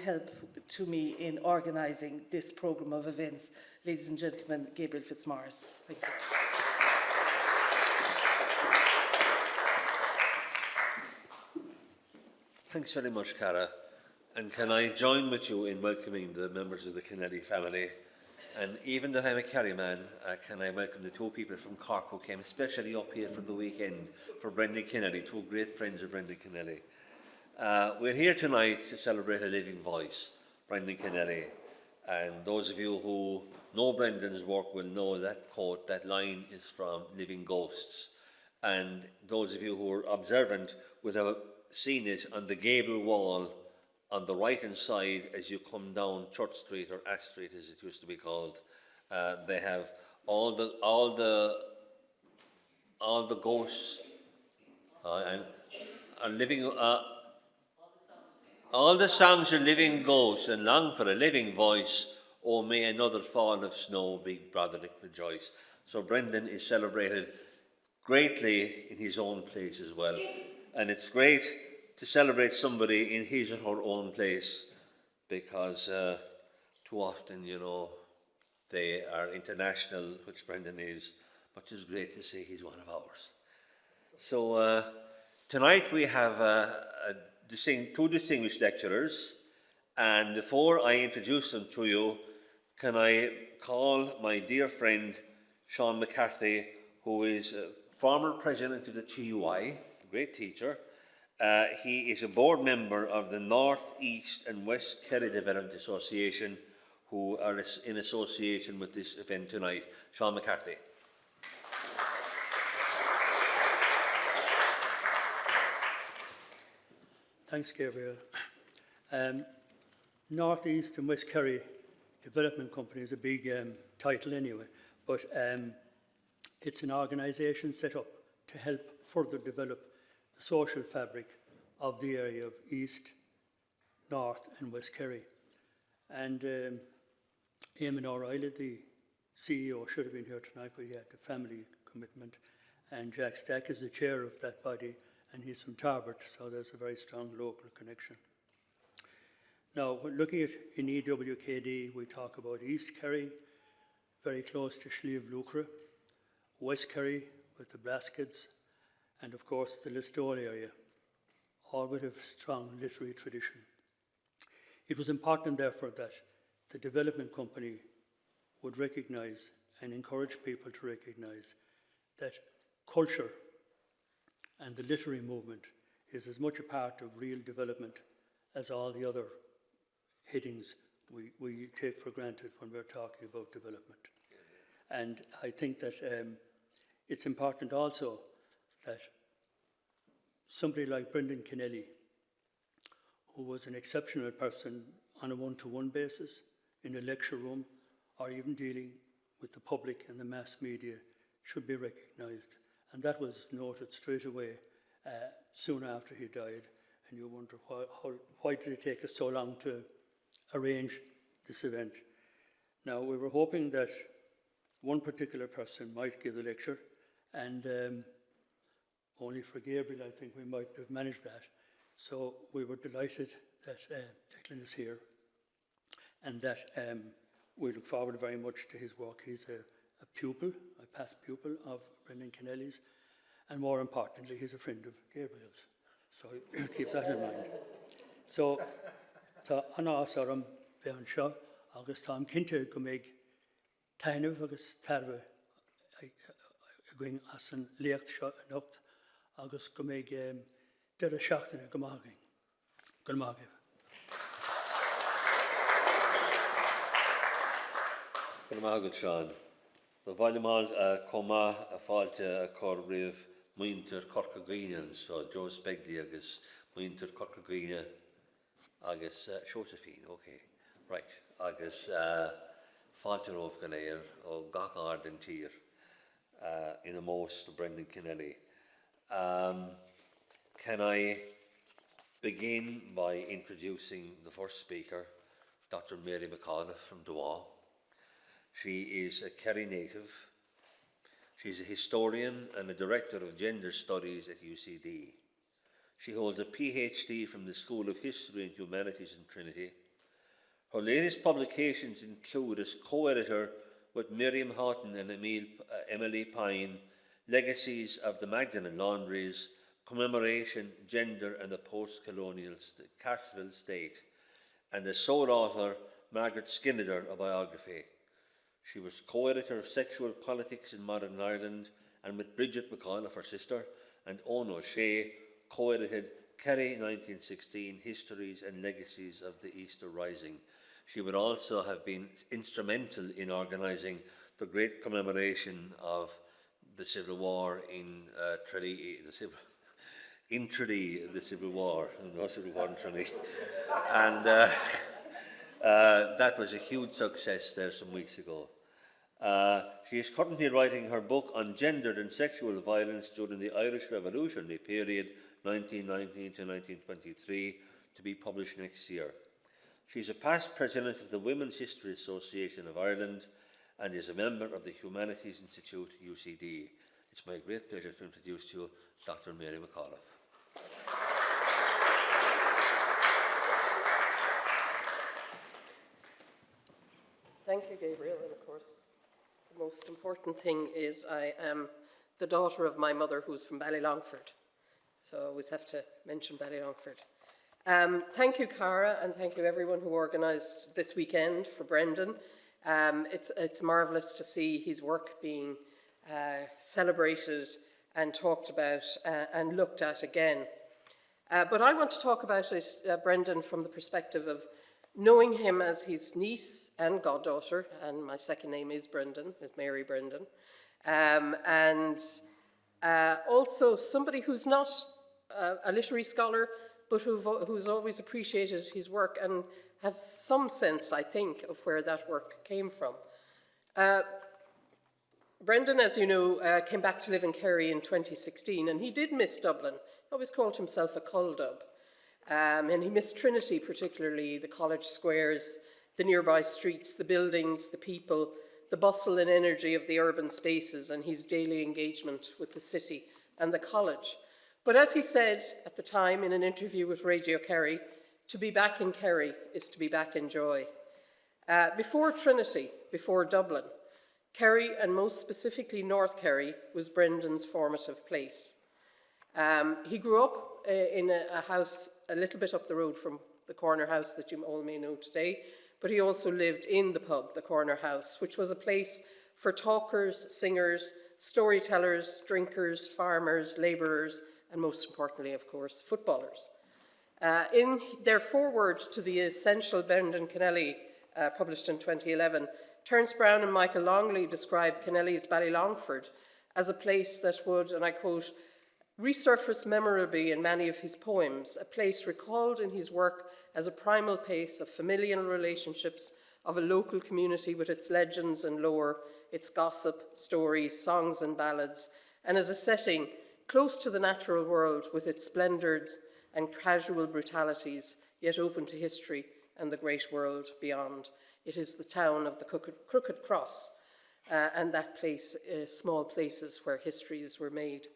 help to me in organising this programme of events. Ladies and gentlemen, Gabriel Fitzmaurice. Thank you. Thanks very much, Cara. And can I join with you in welcoming the members of the Kennelly family? And even though I'm a Kerry man, can I welcome the two people from Cork who came especially up here for the weekend for Brendan Kennelly, two great friends of Brendan Kennelly. We're here tonight to celebrate a living voice, Brendan Kennelly. And those of you who know Brendan's work will know that quote, that line is from Living Ghosts. And those of you who are observant would have seen it on the gable wall on the right hand side as you come down Church Street, or Ash Street as it used to be called. They have all the ghosts and are living. All the songs are living ghosts, and long for a living voice. Oh, may another fall of snow, big brotherly rejoice. So Brendan is celebrated greatly in his own place as well, and it's great to celebrate somebody in his or her own place, because too often, you know, they are international, which Brendan is, but it's great to see he's one of ours. So tonight we have two distinguished lecturers, and before I introduce them to you, can I call my dear friend Sean McCarthy, who is a former president of the TUI, a great teacher. He is a board member of the North, East and West Kerry Development Association, who are in association with this event tonight. Sean McCarthy. Thanks, Gabriel. North, East and West Kerry Development Company is a big title anyway, but it's an organisation set up to help further develop the social fabric of the area of East, North and West Kerry. And Eamon O'Reilly, the CEO, should have been here tonight, but he had a family commitment. And Jack Stack is the chair of that body, and he's from Tarbert, so there's a very strong local connection. Now, looking at in NEWKD, we talk about East Kerry, very close to Slieve Lucre, West Kerry with the Blaskids, and of course the Listowel area, all with a strong literary tradition. It was important, therefore, that the development company would recognise and encourage people to recognise that culture and the literary movement is as much a part of real development as all the other headings we take for granted when we're talking about development. And I think that it's important also that somebody like Brendan Kennelly, who was an exceptional person on a one-to-one basis in a lecture room, or even dealing with the public and the mass media, should be recognised. And that was noted straight away soon after he died. And you wonder why did it take us so long to arrange this event? Now, we were hoping that one particular person might give the lecture, and only for Gabriel, I think we might have managed that. So we were delighted that Declan is here, and that we look forward very much to his work. He's a pupil, a past pupil of Brendan Kennelly's, and more importantly, he's a friend of Gabriel's. So keep that in mind. So, anna asaram beansha, agus tam kinte gomig tainuf agus tarve going asan lecht shot nocht agus gomig der shachtene gemaging. Gemaging. Gemaging Sean. The volume coma a fault a cor riv Muinter Corcagrian, so Joe Spegli agus Muinter Corcagrina agus Josephine, okay, right, agus Falter of Ganair or Gachard and Tier in a most Brendan Kennelly. Can I begin by introducing the first speaker, Dr. Mary McAuliffe from Dowa. She is a Kerry native. She's a historian and a director of gender studies at UCD. She holds a PhD from the School of History and Humanities in Trinity Her latest publications include as co-editor with Miriam Houghton and Emily Pine, Legacies of the Magdalen Laundries, Commemoration, Gender and the Post-Colonial Carceral State, and as sole author, Margaret Skinner, a biography. She was co-editor of Sexual Politics in Modern Ireland, and with Bridget McAuliffe, her sister, and Owen O'Shea, co-edited Kerry 1916, Histories and Legacies of the Easter Rising. She would also have been instrumental in organising the great commemoration of the Civil War in Trinity, the Civil War, no Civil War in Trinity. And that was a huge success there some weeks ago. She is currently writing her book on gendered and sexual violence during the Irish Revolutionary period, 1919 to 1923, to be published next year. She is a past president of the Women's History Association of Ireland and is a member of the Humanities Institute, UCD. It's my great pleasure to introduce to you Dr. Mary McAuliffe. Thank you, Gabriel. And of course, the most important thing is I am the daughter of my mother, who's from Ballylongford. So I always have to mention Ballylongford. Thank you, Cara, and thank you everyone who organised this weekend for Brendan. It's marvellous to see his work being celebrated and talked about and looked at again. But I want to talk about it, Brendan, from the perspective of knowing him as his niece and goddaughter, and my second name is Brendan, it's Mary Brendan, and also somebody who's not a literary scholar, but who's always appreciated his work and has some sense, I think, of where that work came from. Brendan, as you know, came back to live in Kerry in 2016, and he did miss Dublin. He always called himself a Culdub. And he missed Trinity, particularly the college squares, the nearby streets, the buildings, the people, the bustle and energy of the urban spaces, and his daily engagement with the city and the college. But as he said at the time in an interview with Radio Kerry, to be back in Kerry is to be back in joy. Before Trinity, before Dublin, Kerry, and most specifically North Kerry, was Brendan's formative place. He grew up in a house a little bit up the road from the corner house that you all may know today, but he also lived in the pub, the Corner House, which was a place for talkers, singers, storytellers, drinkers, farmers, labourers, and most importantly, of course, footballers. In their foreword to the essential Brendan Kennelly, published in 2011, Terence Brown and Michael Longley described Kennelly's Ballylongford as a place that would, and I quote, resurface memorably in many of his poems, a place recalled in his work as a primal place of familial relationships, of a local community with its legends and lore, its gossip, stories, songs and ballads, and as a setting close to the natural world with its splendours and casual brutalities, yet open to history and the great world beyond. It is the town of the Crooked Cross, and that place, small places where histories were made.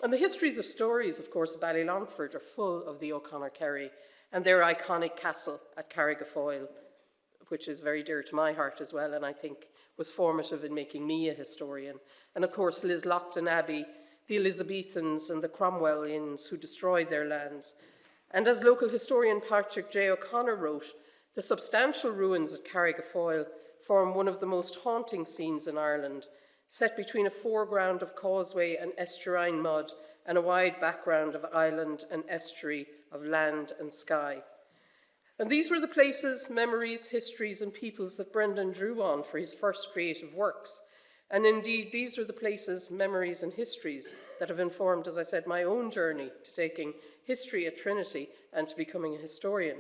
And the histories of stories, of course, of Ballylongford are full of the O'Connor Kerry and their iconic castle at Carrigafoyle, which is very dear to my heart as well, and I think was formative in making me a historian. And of course, Lislochton Abbey, the Elizabethans and the Cromwellians who destroyed their lands. And as local historian Patrick J. O'Connor wrote, the substantial ruins at Carrigafoyle form one of the most haunting scenes in Ireland, set between a foreground of causeway and estuarine mud and a wide background of island and estuary of land and sky. And these were the places, memories, histories and peoples that Brendan drew on for his first creative works. And indeed, these are the places, memories and histories that have informed, as I said, my own journey to taking history at Trinity and to becoming a historian.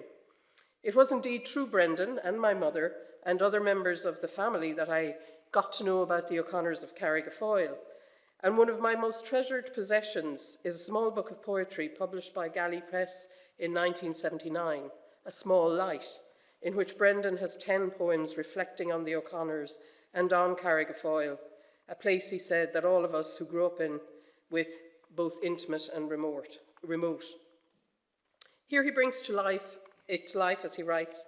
It was indeed through Brendan and my mother and other members of the family that I got to know about the O'Connors of Carrigafoyle. And one of my most treasured possessions is a small book of poetry published by Galley Press in 1979, A Small Light, in which Brendan has 10 poems reflecting on the O'Connors and on Carrigafoyle, a place, he said, that all of us who grew up in with both intimate and remote. Here he brings it to life, as he writes,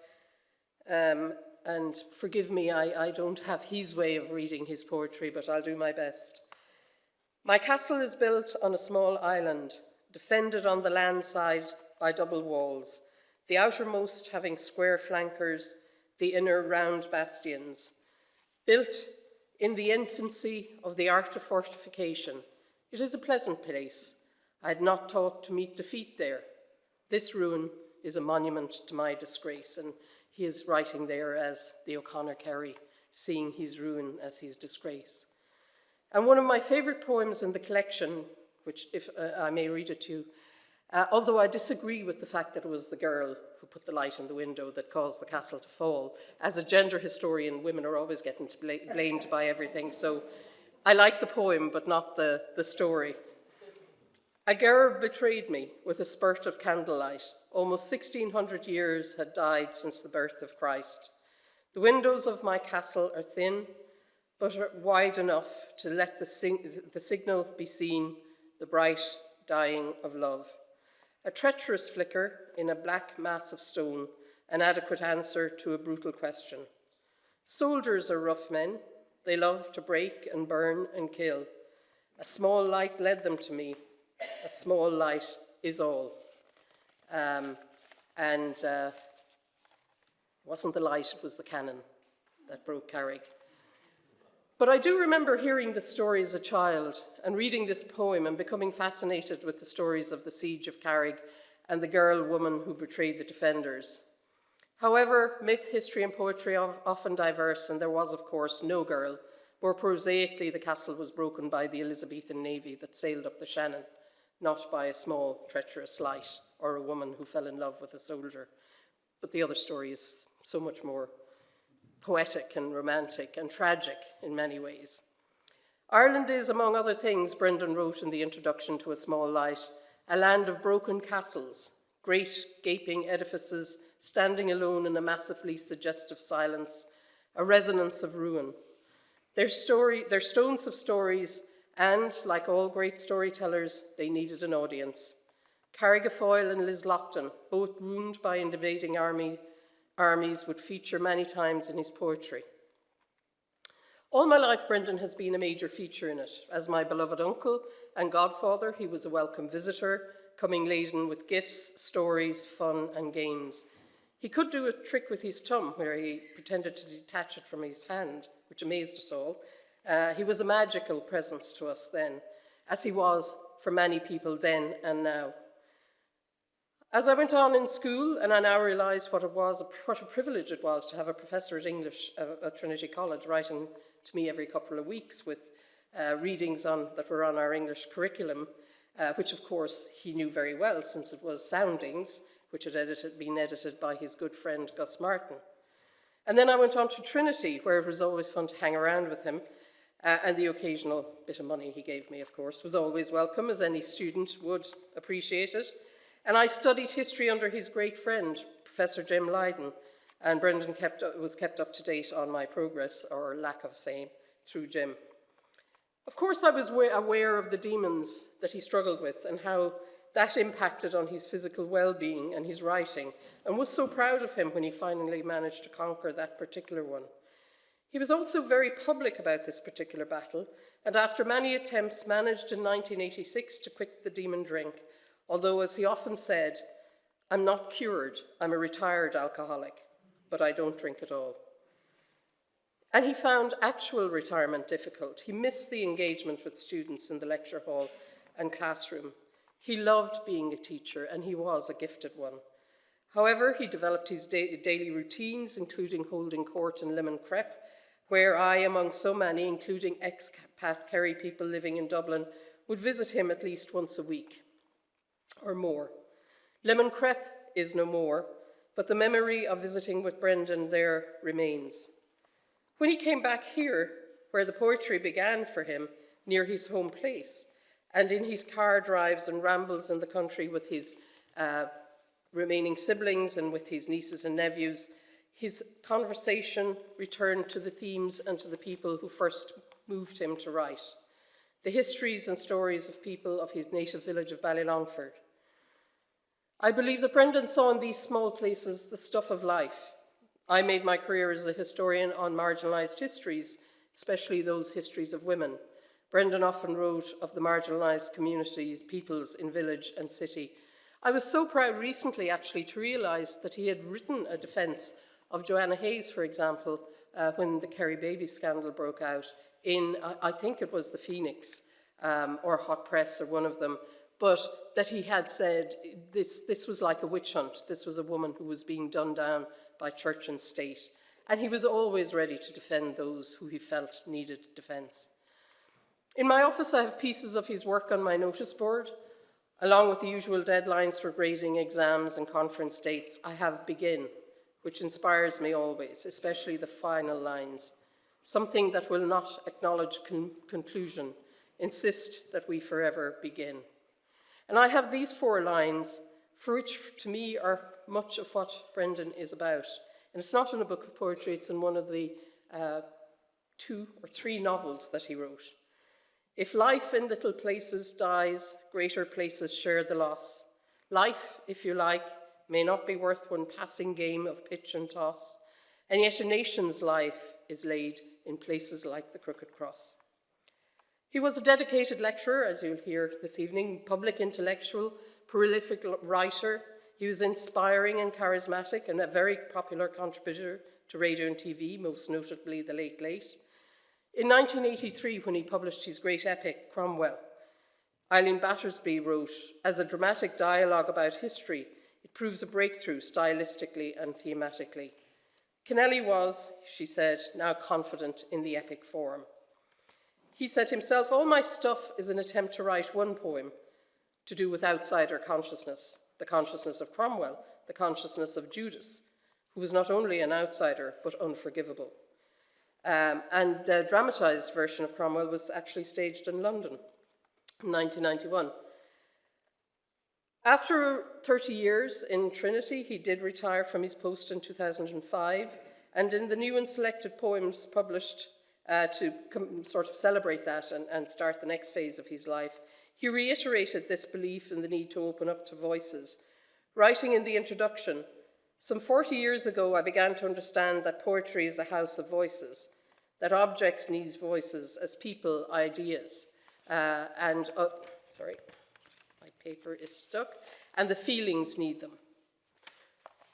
And forgive me, I don't have his way of reading his poetry, but I'll do my best. My castle is built on a small island, defended on the land side by double walls, the outermost having square flankers, the inner round bastions. Built in the infancy of the art of fortification, it is a pleasant place. I had not thought to meet defeat there. This ruin is a monument to my disgrace, and he is writing there as the O'Connor Kerry, seeing his ruin as his disgrace. And one of my favourite poems in the collection, which if I may read it to you, although I disagree with the fact that it was the girl who put the light in the window that caused the castle to fall. As a gender historian, women are always getting blamed by everything, so I like the poem, but not the story. A girl betrayed me with a spurt of candlelight. Almost 1600 years had died since the birth of Christ. The windows of my castle are thin, but are wide enough to let the signal be seen, the bright dying of love. A treacherous flicker in a black mass of stone, an adequate answer to a brutal question. Soldiers are rough men. They love to break and burn and kill. A small light led them to me. A small light is all. It wasn't the light, it was the cannon that broke Carrick. But I do remember hearing the story as a child and reading this poem and becoming fascinated with the stories of the siege of Carrick and the girl-woman who betrayed the defenders. However, myth, history and poetry are often diverse, and there was, of course, no girl. More prosaically, the castle was broken by the Elizabethan navy that sailed up the Shannon, not by a small, treacherous light or a woman who fell in love with a soldier. But the other story is so much more poetic and romantic and tragic in many ways. Ireland is, among other things, Brendan wrote in the introduction to A Small Light, a land of broken castles, great gaping edifices standing alone in a massively suggestive silence, a resonance of ruin. They're stones of stories, and, like all great storytellers, they needed an audience. Carrigafoyle and Liz Loughlin, both wounded by invading armies, would feature many times in his poetry. All my life, Brendan has been a major feature in it. As my beloved uncle and godfather, he was a welcome visitor, coming laden with gifts, stories, fun, and games. He could do a trick with his thumb, where he pretended to detach it from his hand, which amazed us all. He was a magical presence to us then, as he was for many people then and now. As I went on in school, and I now realise what a privilege it was to have a professor at English at Trinity College writing to me every couple of weeks with readings that were on our English curriculum, which of course he knew very well since it was Soundings, which had been edited by his good friend Gus Martin. And then I went on to Trinity, where it was always fun to hang around with him, and the occasional bit of money he gave me, of course, was always welcome, as any student would appreciate it. And I studied history under his great friend, Professor Jim Lydon, and Brendan was kept up to date on my progress, or lack of same, through Jim. Of course, I was aware of the demons that he struggled with and how that impacted on his physical well-being and his writing, and was so proud of him when he finally managed to conquer that particular one. He was also very public about this particular battle, and after many attempts managed in 1986 to quit the demon drink, although, as he often said, "I'm not cured, I'm a retired alcoholic, but I don't drink at all." And he found actual retirement difficult. He missed the engagement with students in the lecture hall and classroom. He loved being a teacher, and he was a gifted one. However, he developed his daily routines, including holding court in Limon Crep, where I, among so many, including expat Kerry people living in Dublin, would visit him at least once a week or more. Limon Crep is no more, but the memory of visiting with Brendan there remains. When he came back here, where the poetry began for him, near his home place, and in his car drives and rambles in the country with his remaining siblings and with his nieces and nephews, his conversation returned to the themes and to the people who first moved him to write, the histories and stories of people of his native village of Ballylongford. I believe that Brendan saw in these small places the stuff of life. I made my career as a historian on marginalised histories, especially those histories of women. Brendan often wrote of the marginalised communities, peoples in village and city. I was so proud recently, actually, to realise that he had written a defence of Joanna Hayes, for example, when the Kerry baby scandal broke out in, I think it was the Phoenix, or Hot Press, or one of them, but that he had said this was like a witch hunt. This was a woman who was being done down by church and state. And he was always ready to defend those who he felt needed defence. In my office, I have pieces of his work on my notice board. Along with the usual deadlines for grading exams and conference dates, I have begin, which inspires me always, especially the final lines. Something that will not acknowledge conclusion, insist that we forever begin. And I have these 4 lines, for which to me are much of what Brendan is about. And it's not in a book of poetry, it's in one of the 2 or 3 novels that he wrote. If life in little places dies, greater places share the loss. Life, if you like, may not be worth one passing game of pitch and toss, and yet a nation's life is laid in places like the Crooked Cross. He was a dedicated lecturer, as you'll hear this evening, public intellectual, prolific writer. He was inspiring and charismatic and a very popular contributor to radio and TV, most notably The Late Late. In 1983, when he published his great epic, Cromwell, Eileen Battersby wrote, as a dramatic dialogue about history, it proves a breakthrough stylistically and thematically. Kennelly was, she said, now confident in the epic form. He said himself, all my stuff is an attempt to write one poem to do with outsider consciousness, the consciousness of Cromwell, the consciousness of Judas, who was not only an outsider, but unforgivable. And the dramatised version of Cromwell was actually staged in London in 1991. After 30 years in Trinity, he did retire from his post in 2005, and in the new and selected poems published to sort of celebrate that and start the next phase of his life, he reiterated this belief in the need to open up to voices, writing in the introduction, some 40 years ago, I began to understand that poetry is a house of voices, that objects need voices as people, ideas, sorry, my paper is stuck, and the feelings need them.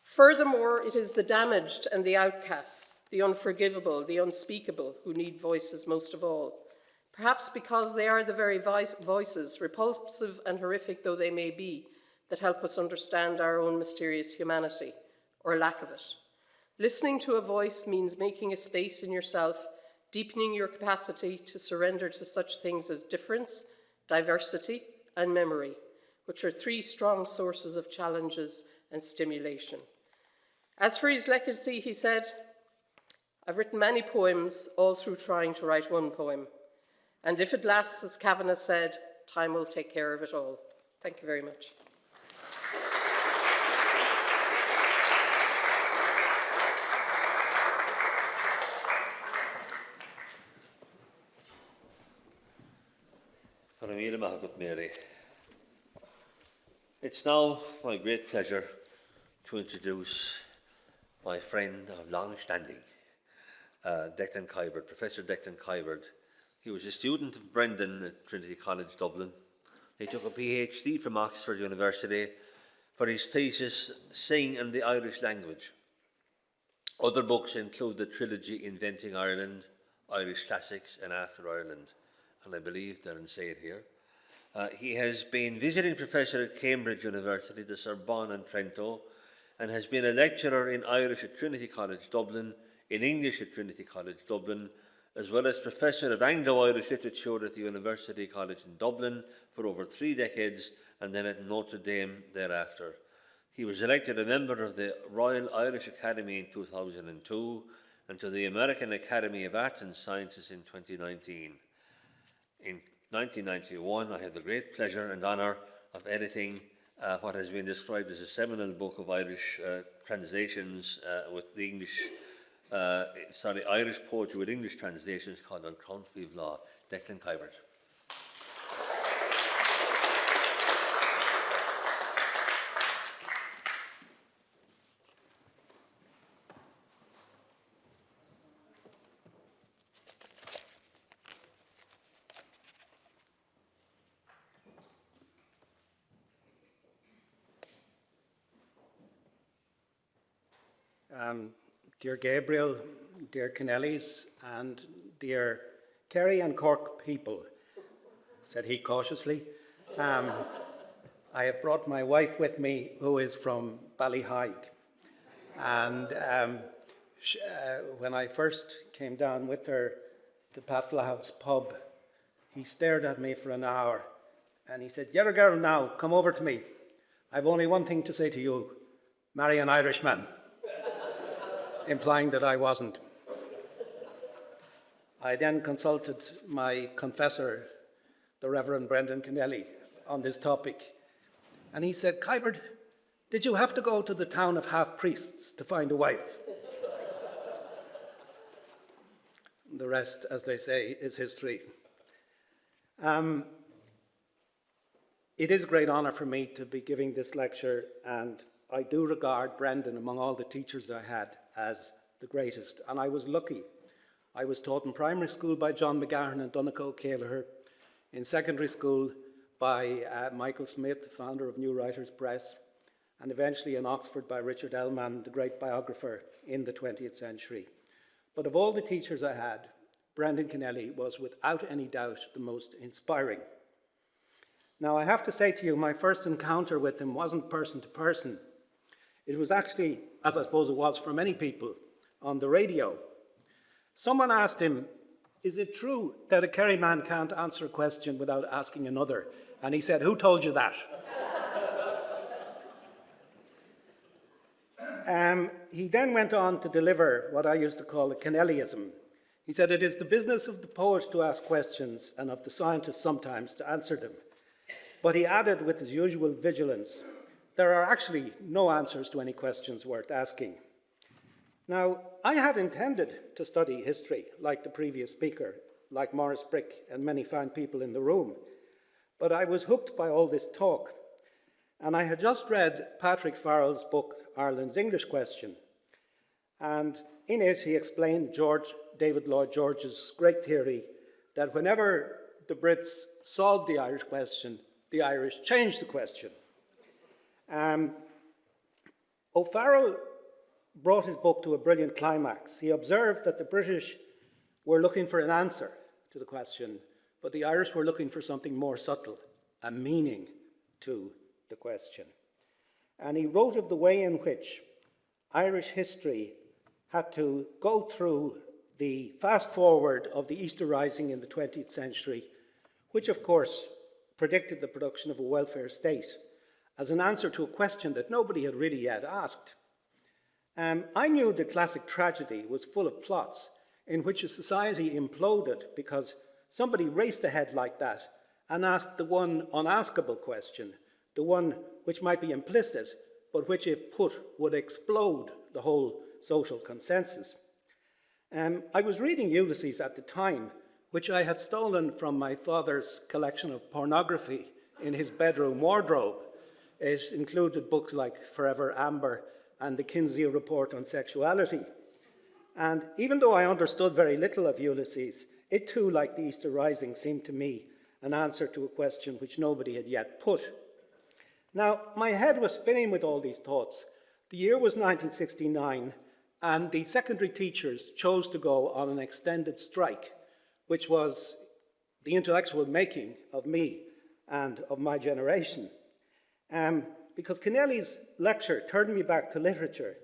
Furthermore, it is the damaged and the outcasts, the unforgivable, the unspeakable, who need voices most of all. Perhaps because they are the very voices, repulsive and horrific though they may be, that help us understand our own mysterious humanity, or lack of it. Listening to a voice means making a space in yourself, deepening your capacity to surrender to such things as difference, diversity, and memory, which are 3 strong sources of challenges and stimulation. As for his legacy, he said, I've written many poems, all through trying to write one poem. And if it lasts, as Kavanagh said, time will take care of it all. Thank you very much. Mary. It's now my great pleasure to introduce my friend of long standing, Declan Kiberd, Professor Declan Kiberd. He was a student of Brendan at Trinity College Dublin. He took a PhD from Oxford University for his thesis, Synge and the Irish Language. Other books include the trilogy Inventing Ireland, Irish Classics and After Ireland, and I believe they're in say it here. He has been visiting professor at Cambridge University, the Sorbonne and Trento, and has been a lecturer in Irish at Trinity College Dublin, in English at Trinity College Dublin, as well as professor of Anglo-Irish literature at the University College in Dublin for over 3 decades, and then at Notre Dame thereafter. He was elected a member of the Royal Irish Academy in 2002 and to the American Academy of Arts and Sciences in 2019. In 1991, I had the great pleasure and honour of editing what has been described as a seminal book of Irish translations with the English, Irish poetry with English translations called On Trant Vive Law. Declan Kiberd. Dear Gabriel, dear Kennellys, and dear Kerry and Cork people, said he cautiously. I have brought my wife with me, who is from Ballyhyde. And when I first came down with her to Pat Flahav's pub, he stared at me for an hour and he said, "You're a girl now, come over to me. I've only one thing to say to you, marry an Irishman," implying that I wasn't. I then consulted my confessor, the Reverend Brendan Kennelly, on this topic. And he said, "Kiberd, did you have to go to the town of half-priests to find a wife?" The rest, as they say, is history. It is a great honour for me to be giving this lecture, and I do regard Brendan, among all the teachers I had, as the greatest. And I was lucky. I was taught in primary school by John McGahern and Donegal Kelleher, in secondary school by Michael Smith, the founder of New Writers Press, and eventually in Oxford by Richard Ellman, the great biographer in the 20th century. But of all the teachers I had, Brendan Kennelly was without any doubt the most inspiring. Now, I have to say to you, my first encounter with him wasn't person to person. It was actually, as I suppose it was for many people, on the radio. Someone asked him, "Is it true that a Kerry man can't answer a question without asking another?" And he said, "Who told you that?" He then went on to deliver what I used to call a Kennellyism. He said, "It is the business of the poet to ask questions and of the scientist sometimes to answer them." But he added with his usual vigilance, "There are actually no answers to any questions worth asking." Now, I had intended to study history, like the previous speaker, like Maurice Brick and many fine people in the room, but I was hooked by all this talk. And I had just read Patrick Farrell's book, Ireland's English Question, and in it he explained David Lloyd George's great theory that whenever the Brits solved the Irish question, the Irish changed the question. O'Farrell brought his book to a brilliant climax. He observed that the British were looking for an answer to the question, but the Irish were looking for something more subtle, a meaning to the question. And he wrote of the way in which Irish history had to go through the fast forward of the Easter Rising in the 20th century, which of course predicted the production of a welfare state, as an answer to a question that nobody had really yet asked. I knew the classic tragedy was full of plots in which a society imploded because somebody raced ahead like that and asked the one unaskable question, the one which might be implicit, but which, if put, would explode the whole social consensus. I was reading Ulysses at the time, which I had stolen from my father's collection of pornography in his bedroom wardrobe. It included books like Forever Amber and the Kinsey Report on Sexuality. And even though I understood very little of Ulysses, it too, like the Easter Rising, seemed to me an answer to a question which nobody had yet put. Now, my head was spinning with all these thoughts. The year was 1969, and the secondary teachers chose to go on an extended strike, which was the intellectual making of me and of my generation. Because Kennelly's lecture turned me back to literature,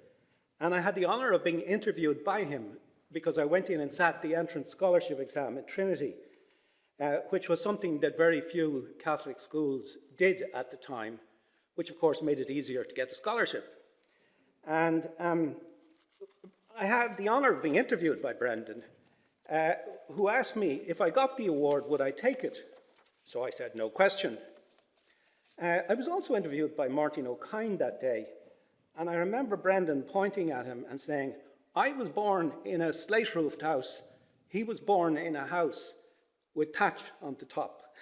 and I had the honour of being interviewed by him because I went in and sat the entrance scholarship exam at Trinity, which was something that very few Catholic schools did at the time, which of course made it easier to get a scholarship. And I had the honour of being interviewed by Brendan, who asked me if I got the award, would I take it? So I said, no question. I was also interviewed by Martin O'Kine that day, and I remember Brendan pointing at him and saying, I was born in a slate-roofed house. He was born in a house with thatch on the top.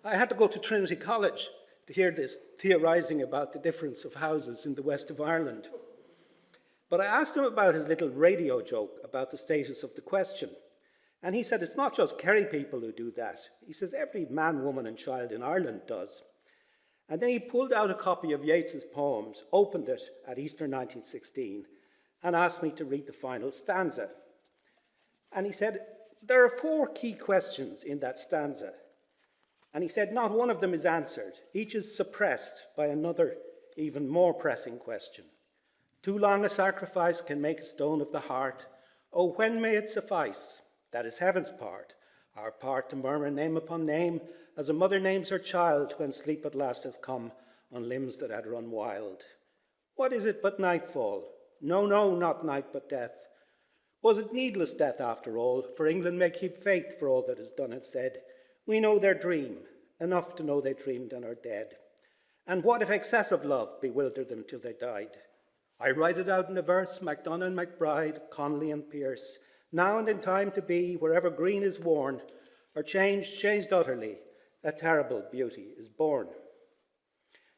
I had to go to Trinity College to hear this theorising about the difference of houses in the west of Ireland. But I asked him about his little radio joke about the status of the question. And he said, it's not just Kerry people who do that. He says, every man, woman and child in Ireland does. And then he pulled out a copy of Yeats's poems, opened it at Easter 1916, and asked me to read the final stanza. And he said, there are 4 key questions in that stanza. And he said, not one of them is answered. Each is suppressed by another, even more pressing question. Too long a sacrifice can make a stone of the heart. Oh, when may it suffice? That is heaven's part. Our part to murmur name upon name, as a mother names her child when sleep at last has come on limbs that had run wild. What is it but nightfall? No, no, not night but death. Was it needless death after all? For England may keep faith for all that is done and said. We know their dream, enough to know they dreamed and are dead. And what if excessive love bewildered them till they died? I write it out in a verse, MacDonagh and McBride, Connolly and Pearce. Now and in time to be, wherever green is worn, or changed utterly, a terrible beauty is born.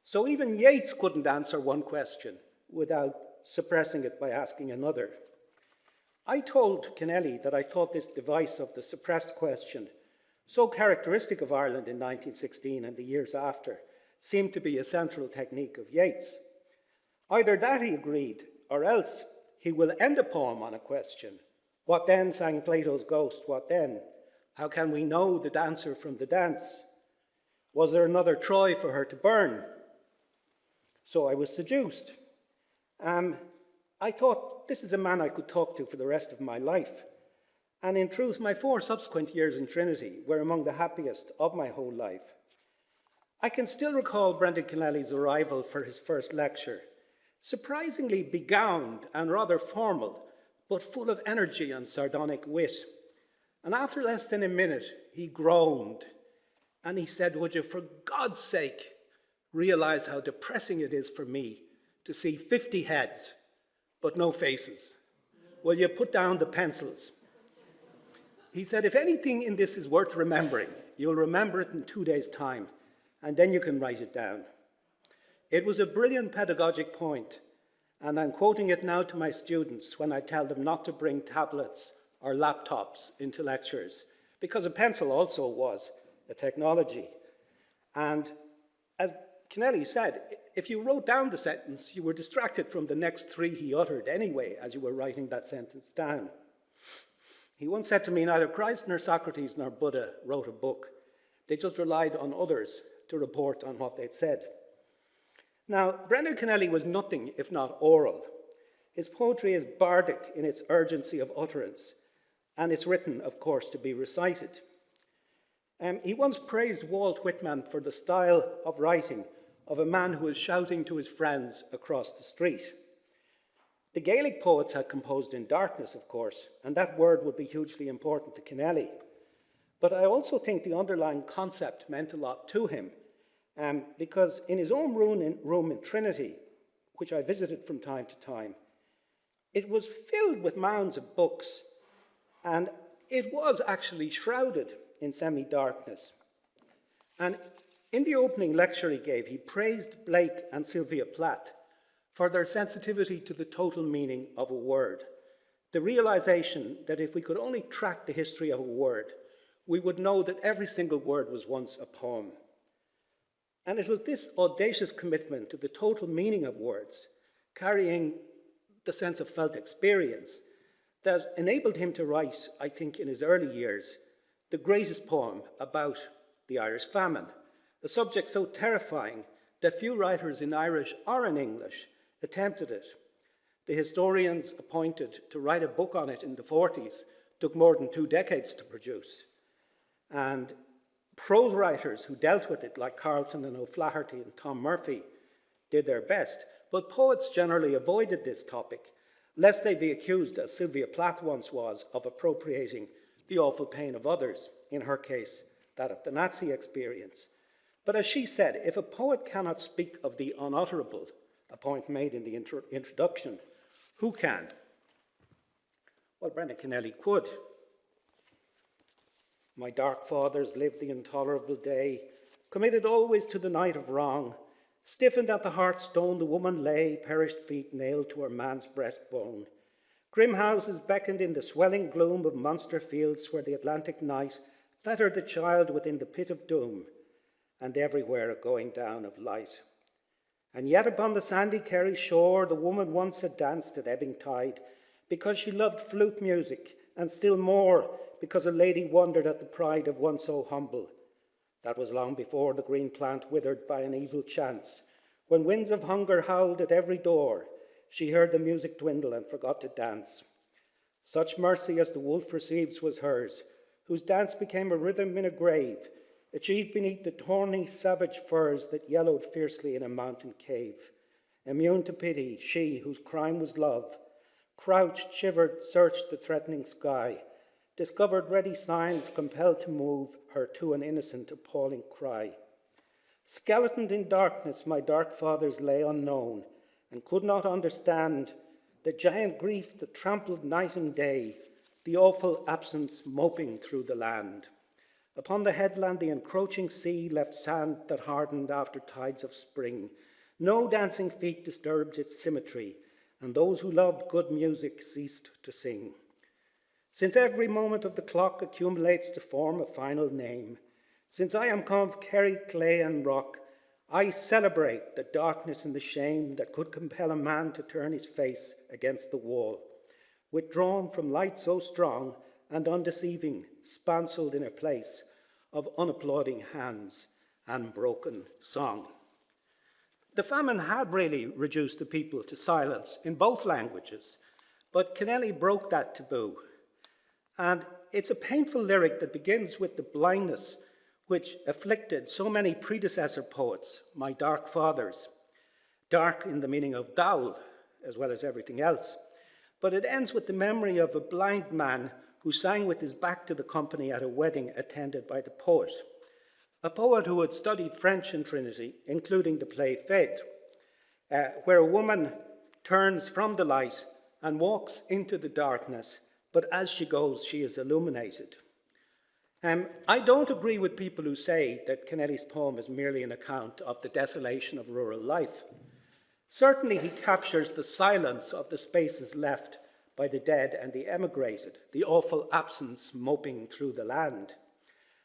So even Yeats couldn't answer one question without suppressing it by asking another. I told Kennelly that I thought this device of the suppressed question, so characteristic of Ireland in 1916 and the years after, seemed to be a central technique of Yeats. Either that, he agreed, or else he will end a poem on a question. What then, sang Plato's ghost, what then? How can we know the dancer from the dance? Was there another Troy for her to burn? So I was seduced. I thought, this is a man I could talk to for the rest of my life. And in truth, my 4 subsequent years in Trinity were among the happiest of my whole life. I can still recall Brendan Kennelly's arrival for his first lecture, surprisingly begowned and rather formal, but full of energy and sardonic wit. And after less than a minute, he groaned, and he said, would you, for God's sake, realize how depressing it is for me to see 50 heads, but no faces? Will you put down the pencils? He said, if anything in this is worth remembering, you'll remember it in 2 days' time, and then you can write it down. It was a brilliant pedagogic point, and I'm quoting it now to my students when I tell them not to bring tablets or laptops into lectures, because a pencil also was a technology. And as Kennelly said, if you wrote down the sentence, you were distracted from the next 3 he uttered anyway as you were writing that sentence down. He once said to me, neither Christ nor Socrates nor Buddha wrote a book. They just relied on others to report on what they'd said. Now, Brendan Kennelly was nothing if not oral. His poetry is bardic in its urgency of utterance, and it's written, of course, to be recited. He once praised Walt Whitman for the style of writing of a man who is shouting to his friends across the street. The Gaelic poets had composed in darkness, of course, and that word would be hugely important to Kennelly. But I also think the underlying concept meant a lot to him, because in his own room in Trinity, which I visited from time to time, it was filled with mounds of books, and it was actually shrouded in semi-darkness. And in the opening lecture he gave, he praised Blake and Sylvia Plath for their sensitivity to the total meaning of a word. The realization that if we could only track the history of a word, we would know that every single word was once a poem. And it was this audacious commitment to the total meaning of words, carrying the sense of felt experience, that enabled him to write, I think in his early years, the greatest poem about the Irish famine, a subject so terrifying that few writers in Irish or in English attempted it. The historians appointed to write a book on it in the 40s took more than 2 decades to produce. And prose writers who dealt with it, like Carleton and O'Flaherty and Tom Murphy, did their best. But poets generally avoided this topic, lest they be accused, as Sylvia Plath once was, of appropriating the awful pain of others, in her case, that of the Nazi experience. But as she said, if a poet cannot speak of the unutterable, a point made in the introduction, who can? Well, Brendan Kennelly could. My dark fathers lived the intolerable day, committed always to the night of wrong. Stiffened at the hearthstone, the woman lay, perished feet nailed to her man's breastbone. Grim houses beckoned in the swelling gloom of monster fields where the Atlantic night fettered the child within the pit of doom, and everywhere a going down of light. And yet upon the sandy Kerry shore, the woman once had danced at ebbing tide, because she loved flute music, and still more because a lady wondered at the pride of one so humble. That was long before the green plant withered by an evil chance. When winds of hunger howled at every door, she heard the music dwindle and forgot to dance. Such mercy as the wolf receives was hers, whose dance became a rhythm in a grave, achieved beneath the thorny savage firs that yellowed fiercely in a mountain cave. Immune to pity, she, whose crime was love, crouched, shivered, searched the threatening sky, discovered ready signs compelled to move her to an innocent, appalling cry. Skeletoned in darkness, my dark fathers lay unknown, and could not understand the giant grief that trampled night and day, the awful absence moping through the land. Upon the headland, the encroaching sea left sand that hardened after tides of spring. No dancing feet disturbed its symmetry, and those who loved good music ceased to sing. Since every moment of the clock accumulates to form a final name, since I am come of Kerry, clay and rock, I celebrate the darkness and the shame that could compel a man to turn his face against the wall, withdrawn from light so strong and undeceiving, spancelled in a place of unapplauding hands and broken song. The famine had really reduced the people to silence in both languages, but Kennelly broke that taboo. And it's a painful lyric that begins with the blindness which afflicted so many predecessor poets, my dark fathers. Dark in the meaning of dowl, as well as everything else. But it ends with the memory of a blind man who sang with his back to the company at a wedding attended by the poet. A poet who had studied French in Trinity, including the play Fed, where a woman turns from the light and walks into the darkness, but as she goes, she is illuminated. I don't agree with people who say that Kennelly's poem is merely an account of the desolation of rural life. Certainly he captures the silence of the spaces left by the dead and the emigrated, the awful absence moping through the land.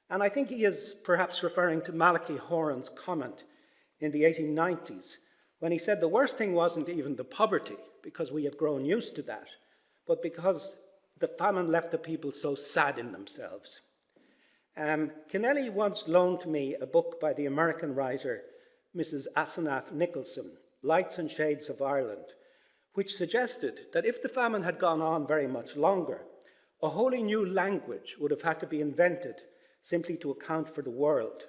And I think he is perhaps referring to Malachy Horan's comment in the 1890s, when he said the worst thing wasn't even the poverty, because we had grown used to that, but because the famine left the people so sad in themselves. Kennelly once loaned to me a book by the American writer Mrs. Asenath Nicholson, Lights and Shades of Ireland, which suggested that if the famine had gone on very much longer, a wholly new language would have had to be invented simply to account for the world,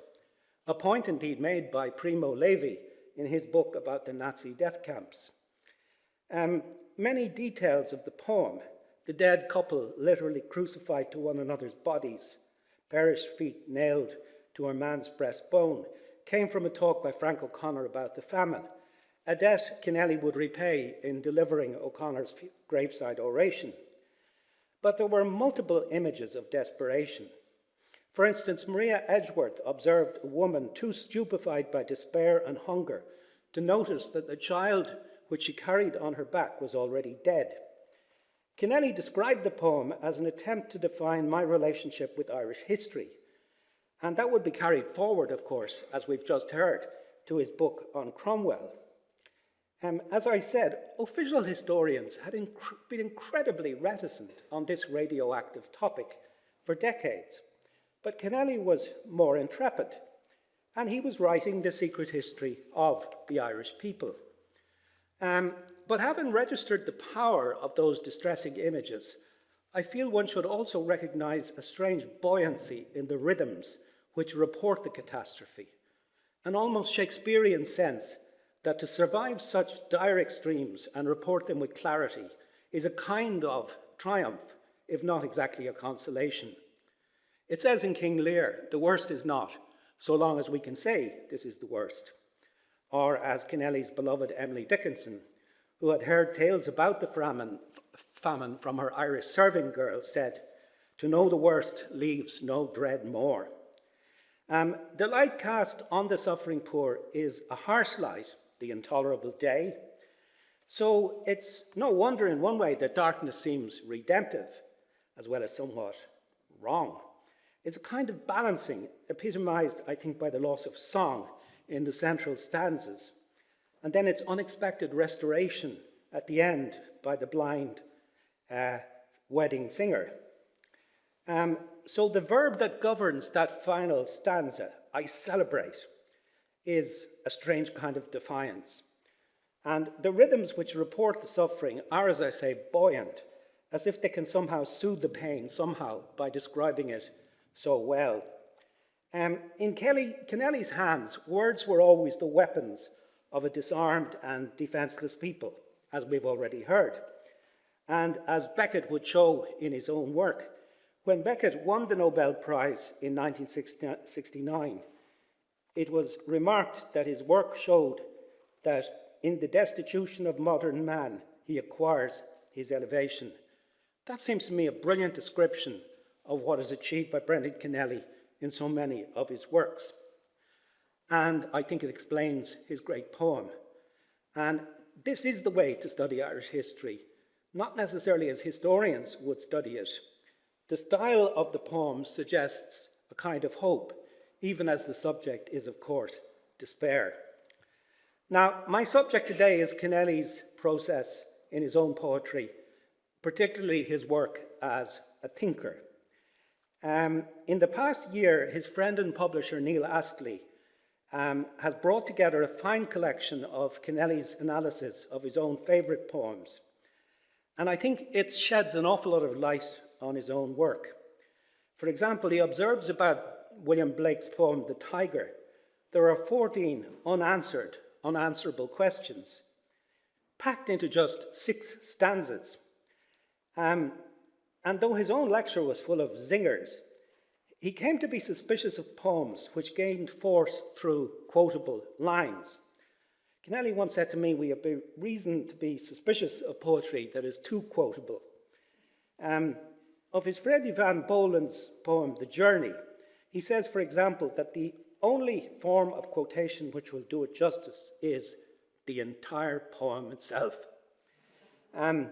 a point indeed made by Primo Levi in his book about the Nazi death camps. Many details of the poem, the dead couple literally crucified to one another's bodies, perished feet nailed to her man's breastbone, came from a talk by Frank O'Connor about the famine, a debt Kennelly would repay in delivering O'Connor's graveside oration. But there were multiple images of desperation. For instance, Maria Edgeworth observed a woman too stupefied by despair and hunger to notice that the child which she carried on her back was already dead. Kennelly described the poem as an attempt to define my relationship with Irish history, and that would be carried forward, of course, as we've just heard, to his book on Cromwell. As I said, official historians had been incredibly reticent on this radioactive topic for decades, but Kennelly was more intrepid, and he was writing the secret history of the Irish people. But having registered the power of those distressing images, I feel one should also recognize a strange buoyancy in the rhythms which report the catastrophe, an almost Shakespearean sense that to survive such dire extremes and report them with clarity is a kind of triumph, if not exactly a consolation. It says in King Lear, the worst is not, so long as we can say this is the worst. Or as Kennelly's beloved Emily Dickinson, who had heard tales about the famine from her Irish serving girl, said, "To know the worst leaves no dread more." The light cast on the suffering poor is a harsh light, the intolerable day. So it's no wonder in one way that darkness seems redemptive, as well as somewhat wrong. It's a kind of balancing, epitomized, I think, by the loss of song in the central stanzas. and then its unexpected restoration at the end by the blind wedding singer. So the verb that governs that final stanza, I celebrate, is a strange kind of defiance. And the rhythms which report the suffering are, as I say, buoyant, as if they can somehow soothe the pain, somehow, by describing it so well. In Kennelly's hands, words were always the weapons of a disarmed and defenceless people, as we've already heard. And as Beckett would show in his own work, when Beckett won the Nobel Prize in 1969, it was remarked that his work showed that in the destitution of modern man, he acquires his elevation. That seems to me a brilliant description of what is achieved by Brendan Kennelly in so many of his works. And I think it explains his great poem. And this is the way to study Irish history, not necessarily as historians would study it. The style of the poem suggests a kind of hope, even as the subject is, of course, despair. Now, my subject today is Kennelly's process in his own poetry, particularly his work as a thinker. In the past year, his friend and publisher Neil Astley has brought together a fine collection of Kennelly's analysis of his own favourite poems. And I think it sheds an awful lot of light on his own work. For example, he observes about William Blake's poem, The Tiger, there are 14 unanswerable questions, packed into just 6 stanzas. And though his own lecture was full of zingers, he came to be suspicious of poems which gained force through quotable lines. Kennelly once said to me, we have reason to be suspicious of poetry that is too quotable. Of his friend Van Bolen's poem, The Journey, he says, for example, that the only form of quotation which will do it justice is the entire poem itself. And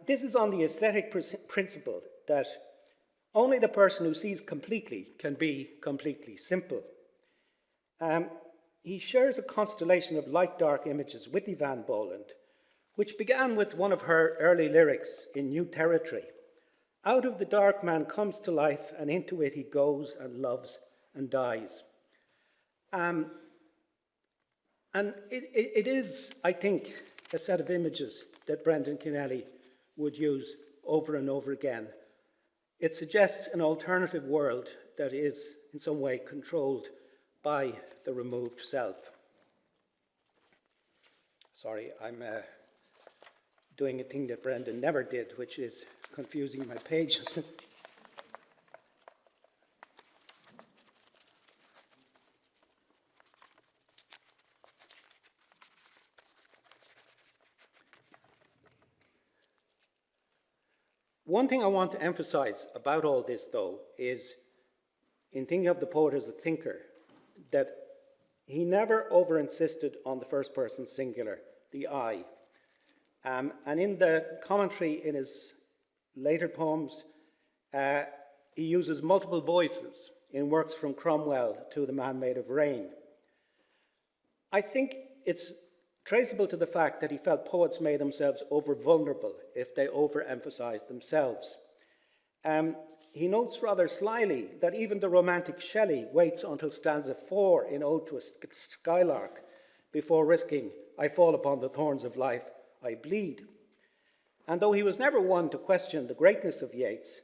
this is on the aesthetic principle that only the person who sees completely can be completely simple. He shares a constellation of light-dark images with Van Bolen, which began with one of her early lyrics in New Territory. Out of the dark man comes to life, and into it he goes and loves and dies. And it is, I think, a set of images that Brendan Kennelly would use over and over again. It suggests an alternative world that is in some way controlled by the removed self. Sorry, I'm doing a thing that Brendan never did, which is confusing my pages. One thing I want to emphasize about all this, though, is in thinking of the poet as a thinker, that he never over-insisted on the first person singular, the I. And in the commentary in his later poems, he uses multiple voices in works from Cromwell to The Man Made of Rain. I think it's traceable to the fact that he felt poets made themselves over-vulnerable if they over-emphasized themselves. He notes rather slyly that even the romantic Shelley waits until stanza 4 in Ode to a Skylark before risking, I fall upon the thorns of life, I bleed. And though he was never one to question the greatness of Yeats,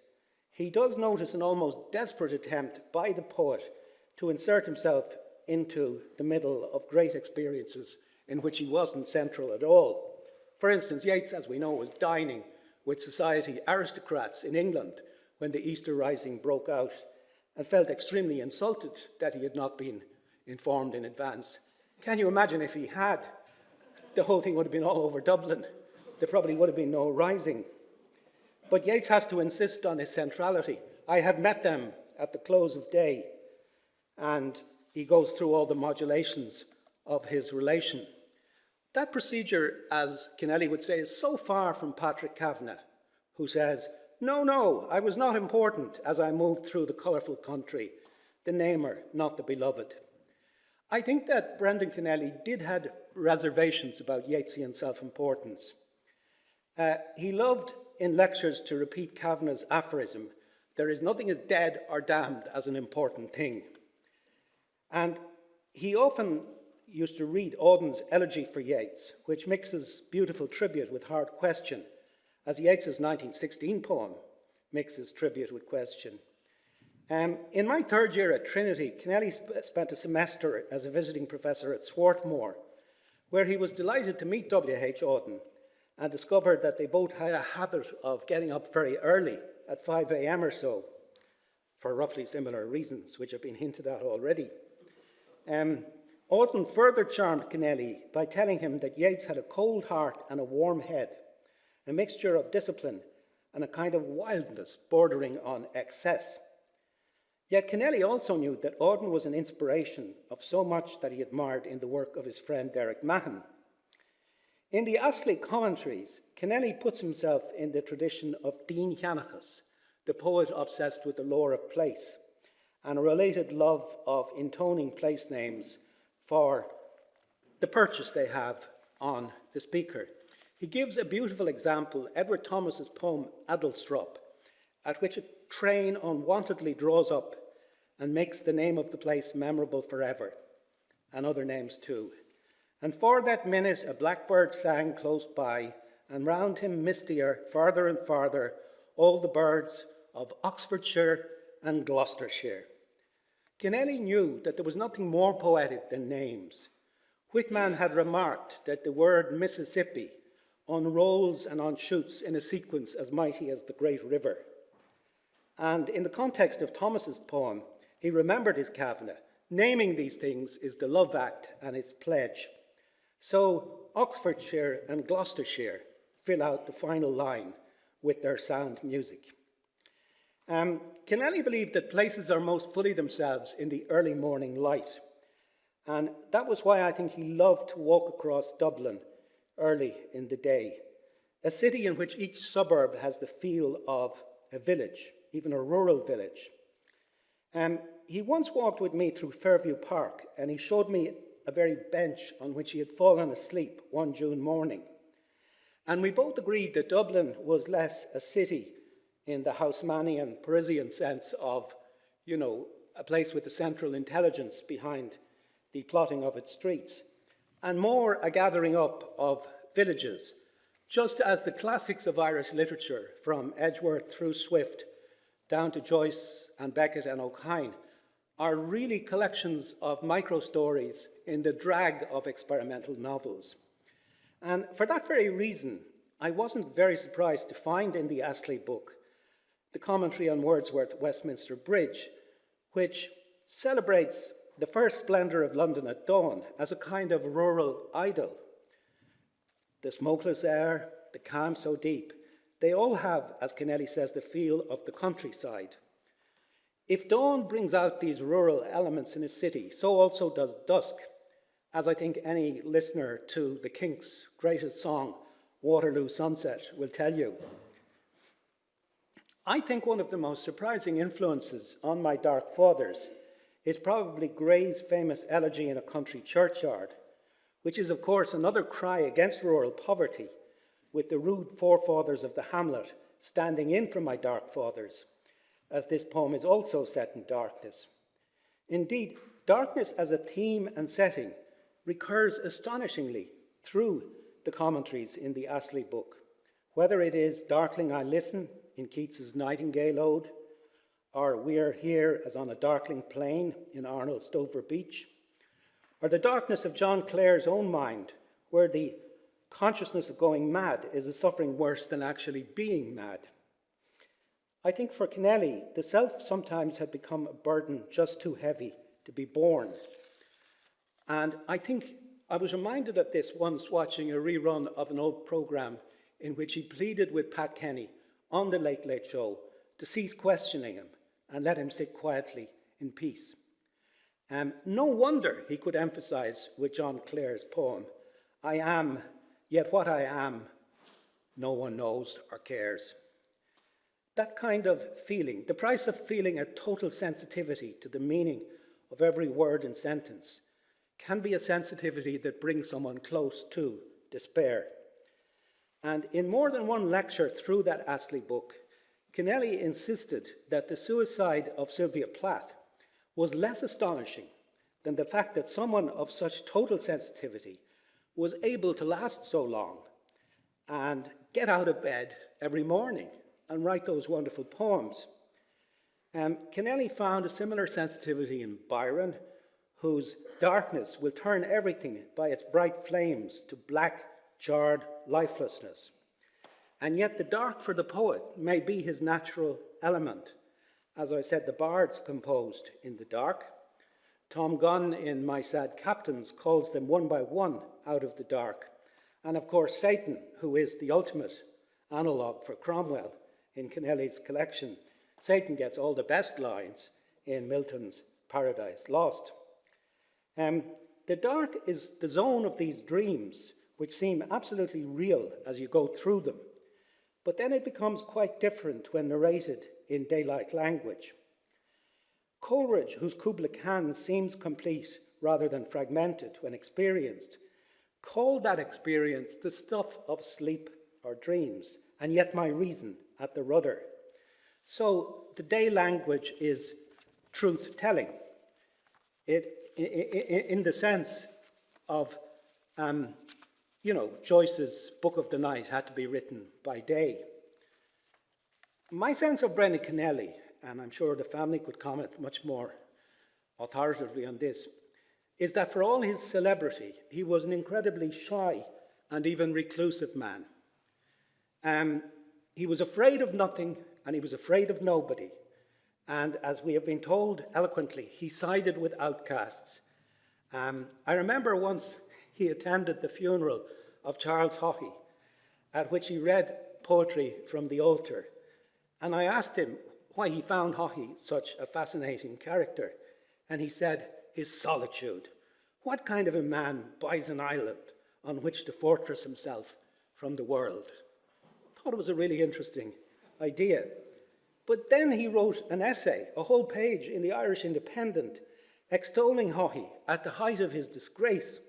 he does notice an almost desperate attempt by the poet to insert himself into the middle of great experiences in which he wasn't central at all. For instance, Yeats, as we know, was dining with society aristocrats in England when the Easter Rising broke out and felt extremely insulted that he had not been informed in advance. Can you imagine if he had? The whole thing would have been all over Dublin. There probably would have been no rising. But Yeats has to insist on his centrality. I have met them at the close of day. And he goes through all the modulations of his relation. That procedure, as Kennelly would say, is so far from Patrick Kavanagh, who says, no, I was not important as I moved through the colourful country, the namer, not the beloved. I think that Brendan Kennelly did have reservations about Yeatsian self-importance. He loved in lectures to repeat Kavanagh's aphorism, "There is nothing as dead or damned as an important thing." And he often used to read Auden's Elegy for Yeats, which mixes beautiful tribute with hard question, as Yeats's 1916 poem mixes tribute with question. In my third year at Trinity, Kennelly spent a semester as a visiting professor at Swarthmore, where he was delighted to meet W.H. Auden and discovered that they both had a habit of getting up very early, at 5 a.m. or so, for roughly similar reasons, which have been hinted at already. Auden further charmed Kennelly by telling him that Yeats had a cold heart and a warm head, a mixture of discipline and a kind of wildness bordering on excess. Yet Kennelly also knew that Auden was an inspiration of so much that he admired in the work of his friend Derek Mahon. In the Astley commentaries, Kennelly puts himself in the tradition of Dean Llanachus, the poet obsessed with the lore of place, and a related love of intoning place names for the purchase they have on the speaker. He gives a beautiful example, Edward Thomas's poem Adlestrop, at which a train unwontedly draws up and makes the name of the place memorable forever, and other names too. And for that minute a blackbird sang close by, and round him mistier, farther and farther, all the birds of Oxfordshire and Gloucestershire. Kennelly knew that there was nothing more poetic than names. Whitman had remarked that the word Mississippi unrolls and unshoots in a sequence as mighty as the great river. And in the context of Thomas's poem, he remembered his Kavanagh. Naming these things is the love act and its pledge. So Oxfordshire and Gloucestershire fill out the final line with their sound music. Kennelly believed that places are most fully themselves in the early morning light. And that was why I think he loved to walk across Dublin early in the day, a city in which each suburb has the feel of a village, even a rural village. He once walked with me through Fairview Park, and he showed me a very bench on which he had fallen asleep one June morning. And we both agreed that Dublin was less a city in the Haussmannian, Parisian sense of, a place with the central intelligence behind the plotting of its streets, and more a gathering up of villages, just as the classics of Irish literature, from Edgeworth through Swift, down to Joyce and Beckett and O'Kine, are really collections of micro-stories in the drag of experimental novels. And for that very reason, I wasn't very surprised to find in the Astley book the commentary on Wordsworth's Westminster Bridge, which celebrates the first splendour of London at dawn as a kind of rural idyll. The smokeless air, the calm so deep, they all have, as Kennelly says, the feel of the countryside. If dawn brings out these rural elements in a city, so also does dusk, as I think any listener to the Kinks' greatest song, Waterloo Sunset, will tell you. I think one of the most surprising influences on my dark fathers is probably Gray's famous Elegy in a Country Churchyard, which is, of course, another cry against rural poverty, with the rude forefathers of the hamlet standing in for my dark fathers, as this poem is also set in darkness. Indeed, darkness as a theme and setting recurs astonishingly through the commentaries in the Astley book, whether it is Darkling I Listen in Keats's Nightingale Ode, or We Are Here as on a Darkling Plain in Arnold's Dover Beach, or the darkness of John Clare's own mind, where the consciousness of going mad is a suffering worse than actually being mad. I think for Kennelly, the self sometimes had become a burden just too heavy to be borne. And I think I was reminded of this once watching a rerun of an old programme in which he pleaded with Pat Kenny on the Late Late Show to cease questioning him and let him sit quietly in peace. No wonder he could emphasise with John Clare's poem, I am, yet what I am, no one knows or cares. That kind of feeling, the price of feeling a total sensitivity to the meaning of every word and sentence, can be a sensitivity that brings someone close to despair. And in more than one lecture through that Astley book, Kennelly insisted that the suicide of Sylvia Plath was less astonishing than the fact that someone of such total sensitivity was able to last so long and get out of bed every morning and write those wonderful poems. Kennelly found a similar sensitivity in Byron, whose darkness will turn everything by its bright flames to black, jarred lifelessness. And yet the dark for the poet may be his natural element. As I said, the bards composed in the dark. Tom Gunn in My Sad Captains calls them one by one out of the dark. And of course, Satan, who is the ultimate analogue for Cromwell in Kennelly's collection, Satan gets all the best lines in Milton's Paradise Lost. The dark is the zone of these dreams which seem absolutely real as you go through them, but then it becomes quite different when narrated in daylight language. Coleridge, whose Kubla Khan seems complete rather than fragmented when experienced, called that experience the stuff of sleep or dreams, and yet my reason at the rudder. So the day language is truth-telling. In the sense of, Joyce's Book of the Night had to be written by day. My sense of Brendan Kennelly, and I'm sure the family could comment much more authoritatively on this, is that for all his celebrity, he was an incredibly shy and even reclusive man. He was afraid of nothing and he was afraid of nobody. And as we have been told eloquently, he sided with outcasts. I remember once he attended the funeral of Charles Haughey, at which he read poetry from the altar. And I asked him why he found Haughey such a fascinating character. And he said, his solitude. What kind of a man buys an island on which to fortress himself from the world? I thought it was a really interesting idea. But then he wrote an essay, a whole page in the Irish Independent, extolling Haughey at the height of his disgrace,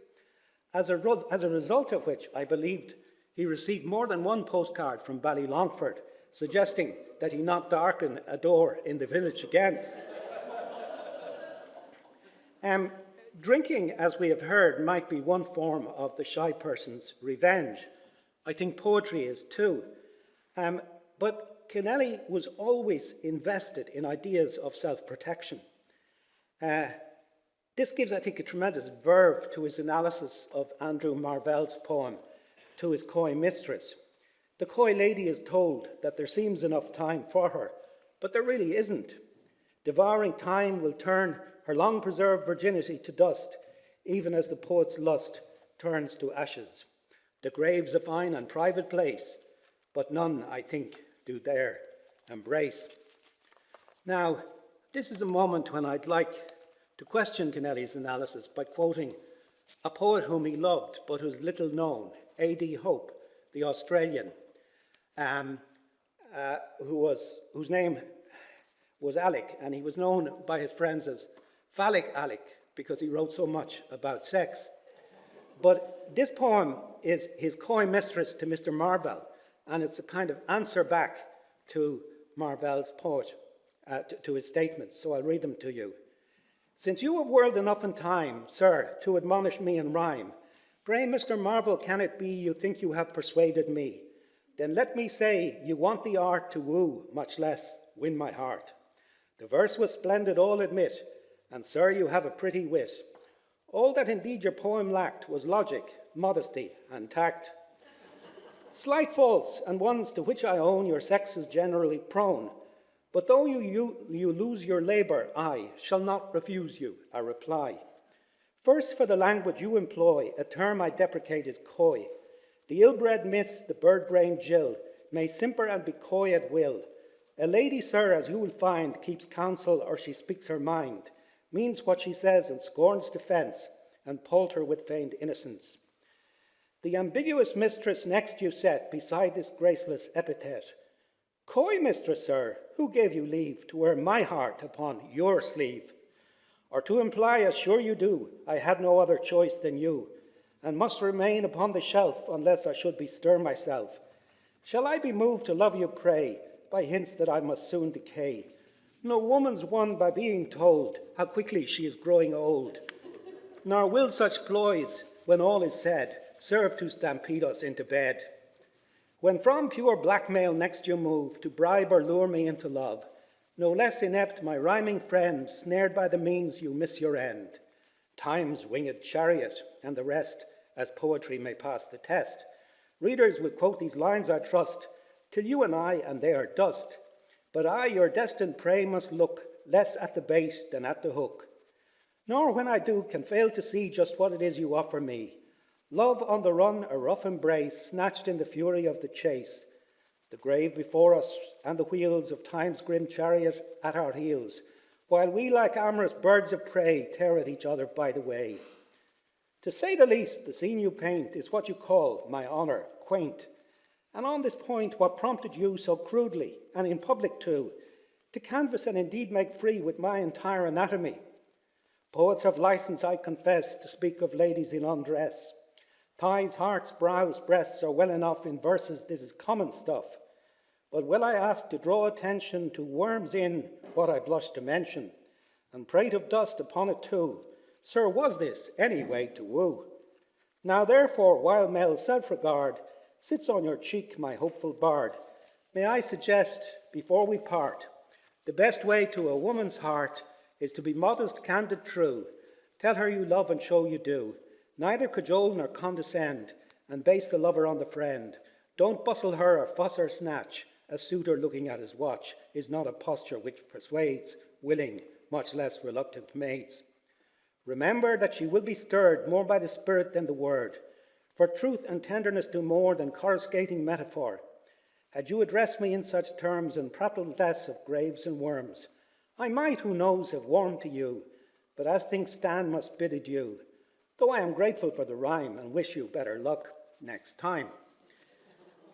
as a result of which I believed he received more than one postcard from Ballylongford suggesting that he not darken a door in the village again. Drinking, as we have heard, might be one form of the shy person's revenge. I think poetry is too. But Kennelly was always invested in ideas of self-protection. This gives, I think, a tremendous verve to his analysis of Andrew Marvell's poem, To His Coy Mistress. The coy lady is told that there seems enough time for her, but there really isn't. Devouring time will turn her long-preserved virginity to dust, even as the poet's lust turns to ashes. The grave's a fine and private place, but none, I think, do dare embrace. Now, this is a moment when I'd like to question Kennelly's analysis by quoting a poet whom he loved, but who's little known, A.D. Hope, the Australian, whose name was Alec, and he was known by his friends as Phallic Alec, because he wrote so much about sex. But this poem is his coy mistress to Mr. Marvell, and it's a kind of answer back to Marvell's poet, to his statements, so I'll read them to you. Since you have whirled enough in time, sir, to admonish me in rhyme, pray, Mr. Marvell, can it be you think you have persuaded me? Then let me say you want the art to woo, much less win my heart. The verse was splendid, all admit, and sir, you have a pretty wit. All that indeed your poem lacked was logic, modesty, and tact. Slight faults, and ones to which I own your sex is generally prone, but though you lose your labour, I shall not refuse you a reply. First, for the language you employ, a term I deprecate is coy. The ill-bred miss, the bird-brained Jill, may simper and be coy at will. A lady, sir, as you will find, keeps counsel or she speaks her mind, means what she says and scorns defence, and palter with feigned innocence. The ambiguous mistress next you set beside this graceless epithet. Coy mistress, sir, who gave you leave to wear my heart upon your sleeve? or to imply, as sure you do, I had no other choice than you, and must remain upon the shelf unless I should bestir myself. Shall I be moved to love you, pray, by hints that I must soon decay? No woman's won by being told how quickly she is growing old, nor will such ploys, when all is said, serve to stampede us into bed. When from pure blackmail next you move to bribe or lure me into love, no less inept, my rhyming friend, snared by the means you miss your end. Time's winged chariot and the rest, as poetry may pass the test. Readers will quote these lines, I trust, till you and they are dust. But I, your destined prey, must look less at the bait than at the hook. Nor when I do can fail to see just what it is you offer me. Love on the run, a rough embrace, snatched in the fury of the chase. The grave before us and the wheels of time's grim chariot at our heels, while we like amorous birds of prey tear at each other by the way. To say the least, the scene you paint is what you call, my honour, quaint. And on this point, what prompted you so crudely, and in public too, to canvass and indeed make free with my entire anatomy? Poets have license, I confess, to speak of ladies in undress. Thighs, hearts, brows, breasts are well enough in verses, this is common stuff. But will I ask to draw attention to worms in what I blush to mention, and prate of dust upon it too? Sir, was this any way to woo? Now therefore, while male self-regard sits on your cheek, my hopeful bard, may I suggest, before we part, the best way to a woman's heart is to be modest, candid, true. Tell her you love and show you do. Neither cajole nor condescend, and base the lover on the friend. Don't bustle her or fuss or snatch. A suitor looking at his watch is not a posture which persuades willing, much less reluctant maids. Remember that she will be stirred more by the spirit than the word, for truth and tenderness do more than coruscating metaphor. Had you addressed me in such terms and prattled less of graves and worms, I might, who knows, have warmed to you, but as things stand must bid adieu, though I am grateful for the rhyme and wish you better luck next time.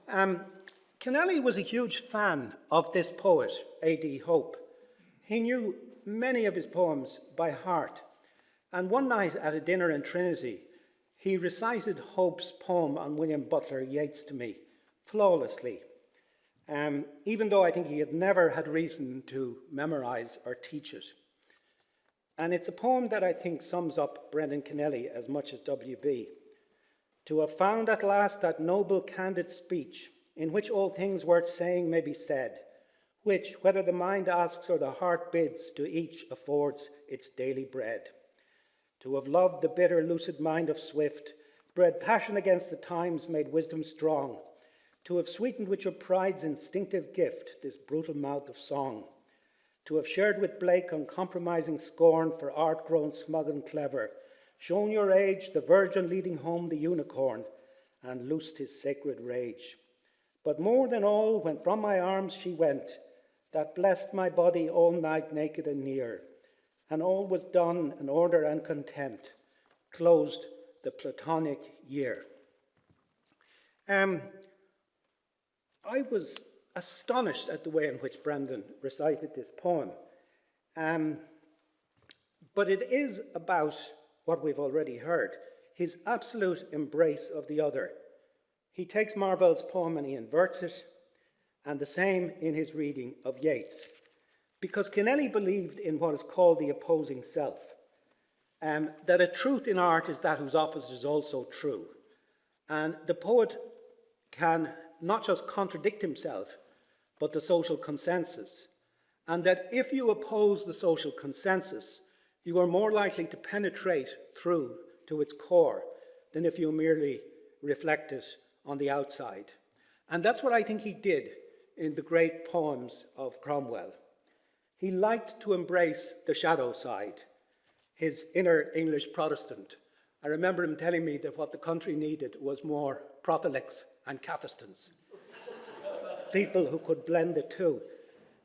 Kennelly was a huge fan of this poet, A.D. Hope. He knew many of his poems by heart, and one night at a dinner in Trinity, he recited Hope's poem on William Butler Yeats to me, flawlessly, even though I think he had never had reason to memorize or teach it. And it's a poem that I think sums up Brendan Kennelly as much as W.B. To have found at last that noble, candid speech, in which all things worth saying may be said, which, whether the mind asks or the heart bids, to each affords its daily bread. To have loved the bitter, lucid mind of Swift, bred passion against the times, made wisdom strong. To have sweetened with your pride's instinctive gift this brutal mouth of song. To have shared with Blake uncompromising scorn for art grown smug and clever, shown your age, the virgin leading home the unicorn, and loosed his sacred rage. But more than all, when from my arms she went, that blessed my body all night naked and near, and all was done in order and content, closed the Platonic year. I was astonished at the way in which Brendan recited this poem. But it is about what we've already heard, his absolute embrace of the other. He takes Marvell's poem and he inverts it, and the same in his reading of Yeats. Because Kennelly believed in what is called the opposing self, that a truth in art is that whose opposite is also true. And the poet can not just contradict himself, but the social consensus. And that if you oppose the social consensus, you are more likely to penetrate through to its core than if you merely reflect it on the outside. And that's what I think he did in the great poems of Cromwell. He liked to embrace the shadow side, his inner English Protestant. I remember him telling me that what the country needed was more Prothelics and Cathistans, people who could blend the two.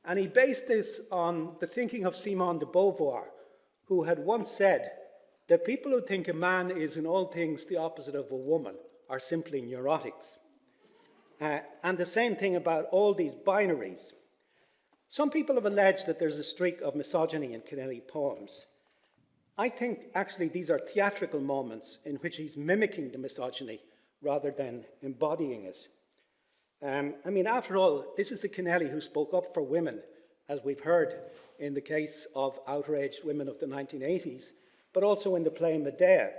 And he based this on the thinking of Simone de Beauvoir, who had once said that people who think a man is in all things the opposite of a woman are simply neurotics. And the same thing about all these binaries. Some people have alleged that there's a streak of misogyny in Kennelly poems. I think actually these are theatrical moments in which he's mimicking the misogyny rather than embodying it. I mean, after all, this is the Kennelly who spoke up for women, as we've heard in the case of outraged women of the 1980s, but also in the play Medea.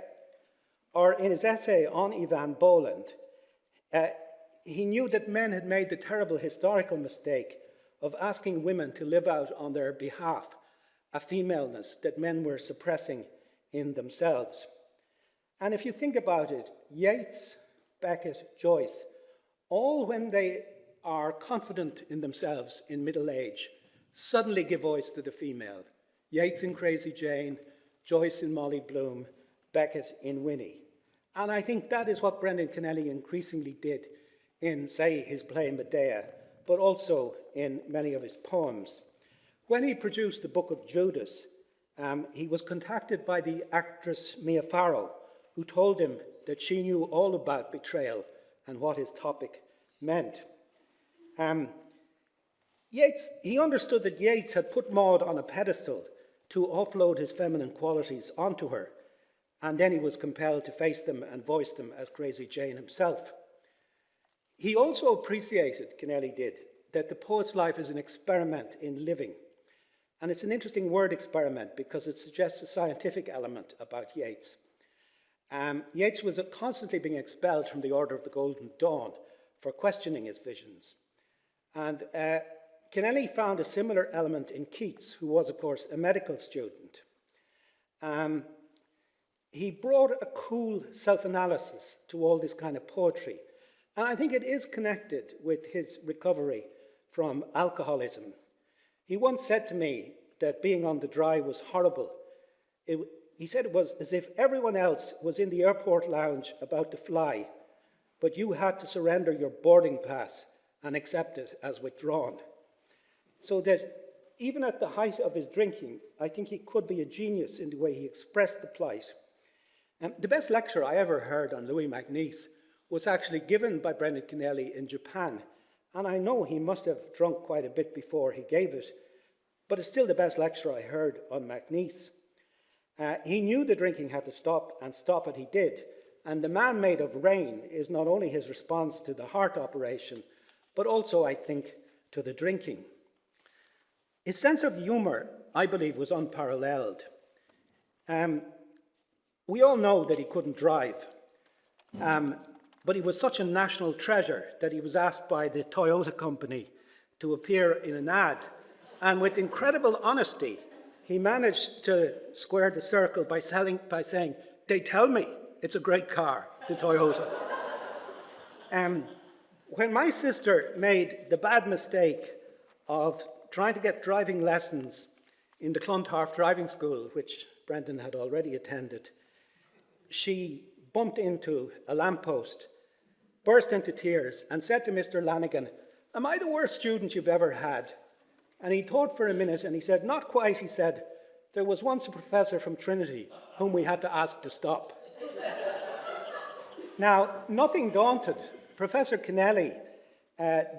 Or in his essay on Ivan Boland, he knew that men had made the terrible historical mistake of asking women to live out on their behalf a femaleness that men were suppressing in themselves. And if you think about it, Yeats, Beckett, Joyce, all when they are confident in themselves in middle age, suddenly give voice to the female. Yeats in Crazy Jane, Joyce in Molly Bloom, Beckett in Winnie. And I think that is what Brendan Kennelly increasingly did in, say, his play Medea, but also in many of his poems. When he produced the Book of Judas, he was contacted by the actress Mia Farrow, who told him that she knew all about betrayal and what his topic meant. He understood that Yeats had put Maud on a pedestal to offload his feminine qualities onto her, and then he was compelled to face them and voice them as Crazy Jane himself. He also appreciated, Kennelly did, that the poet's life is an experiment in living. And it's an interesting word, experiment, because it suggests a scientific element about Yeats. Yeats was constantly being expelled from the Order of the Golden Dawn for questioning his visions. And Kennelly found a similar element in Keats, who was, of course, a medical student. He brought a cool self-analysis to all this kind of poetry. And I think it is connected with his recovery from alcoholism. He once said to me that being on the dry was horrible. He said it was as if everyone else was in the airport lounge about to fly, but you had to surrender your boarding pass and accept it as withdrawn. So that even at the height of his drinking, I think he could be a genius in the way he expressed the plight. The best lecture I ever heard on Louis MacNeice was actually given by Brendan Kennelly in Japan, and I know he must have drunk quite a bit before he gave it, but it's still the best lecture I heard on MacNeice. He knew the drinking had to stop, and stop it he did, and The Man Made of Rain is not only his response to the heart operation, but also, I think, to the drinking. His sense of humour, I believe, was unparalleled. We all know that he couldn't drive, but he was such a national treasure that he was asked by the Toyota company to appear in an ad, and with incredible honesty, he managed to square the circle by saying, "They tell me it's a great car, the Toyota." When my sister made the bad mistake of trying to get driving lessons in the Clontarf Driving School, which Brendan had already attended, she bumped into a lamppost, burst into tears, and said to Mr. Lanigan, "Am I the worst student you've ever had?" And he thought for a minute, and he said, "Not quite," he said. "There was once a professor from Trinity whom we had to ask to stop." Now, nothing daunted, Professor Kennelly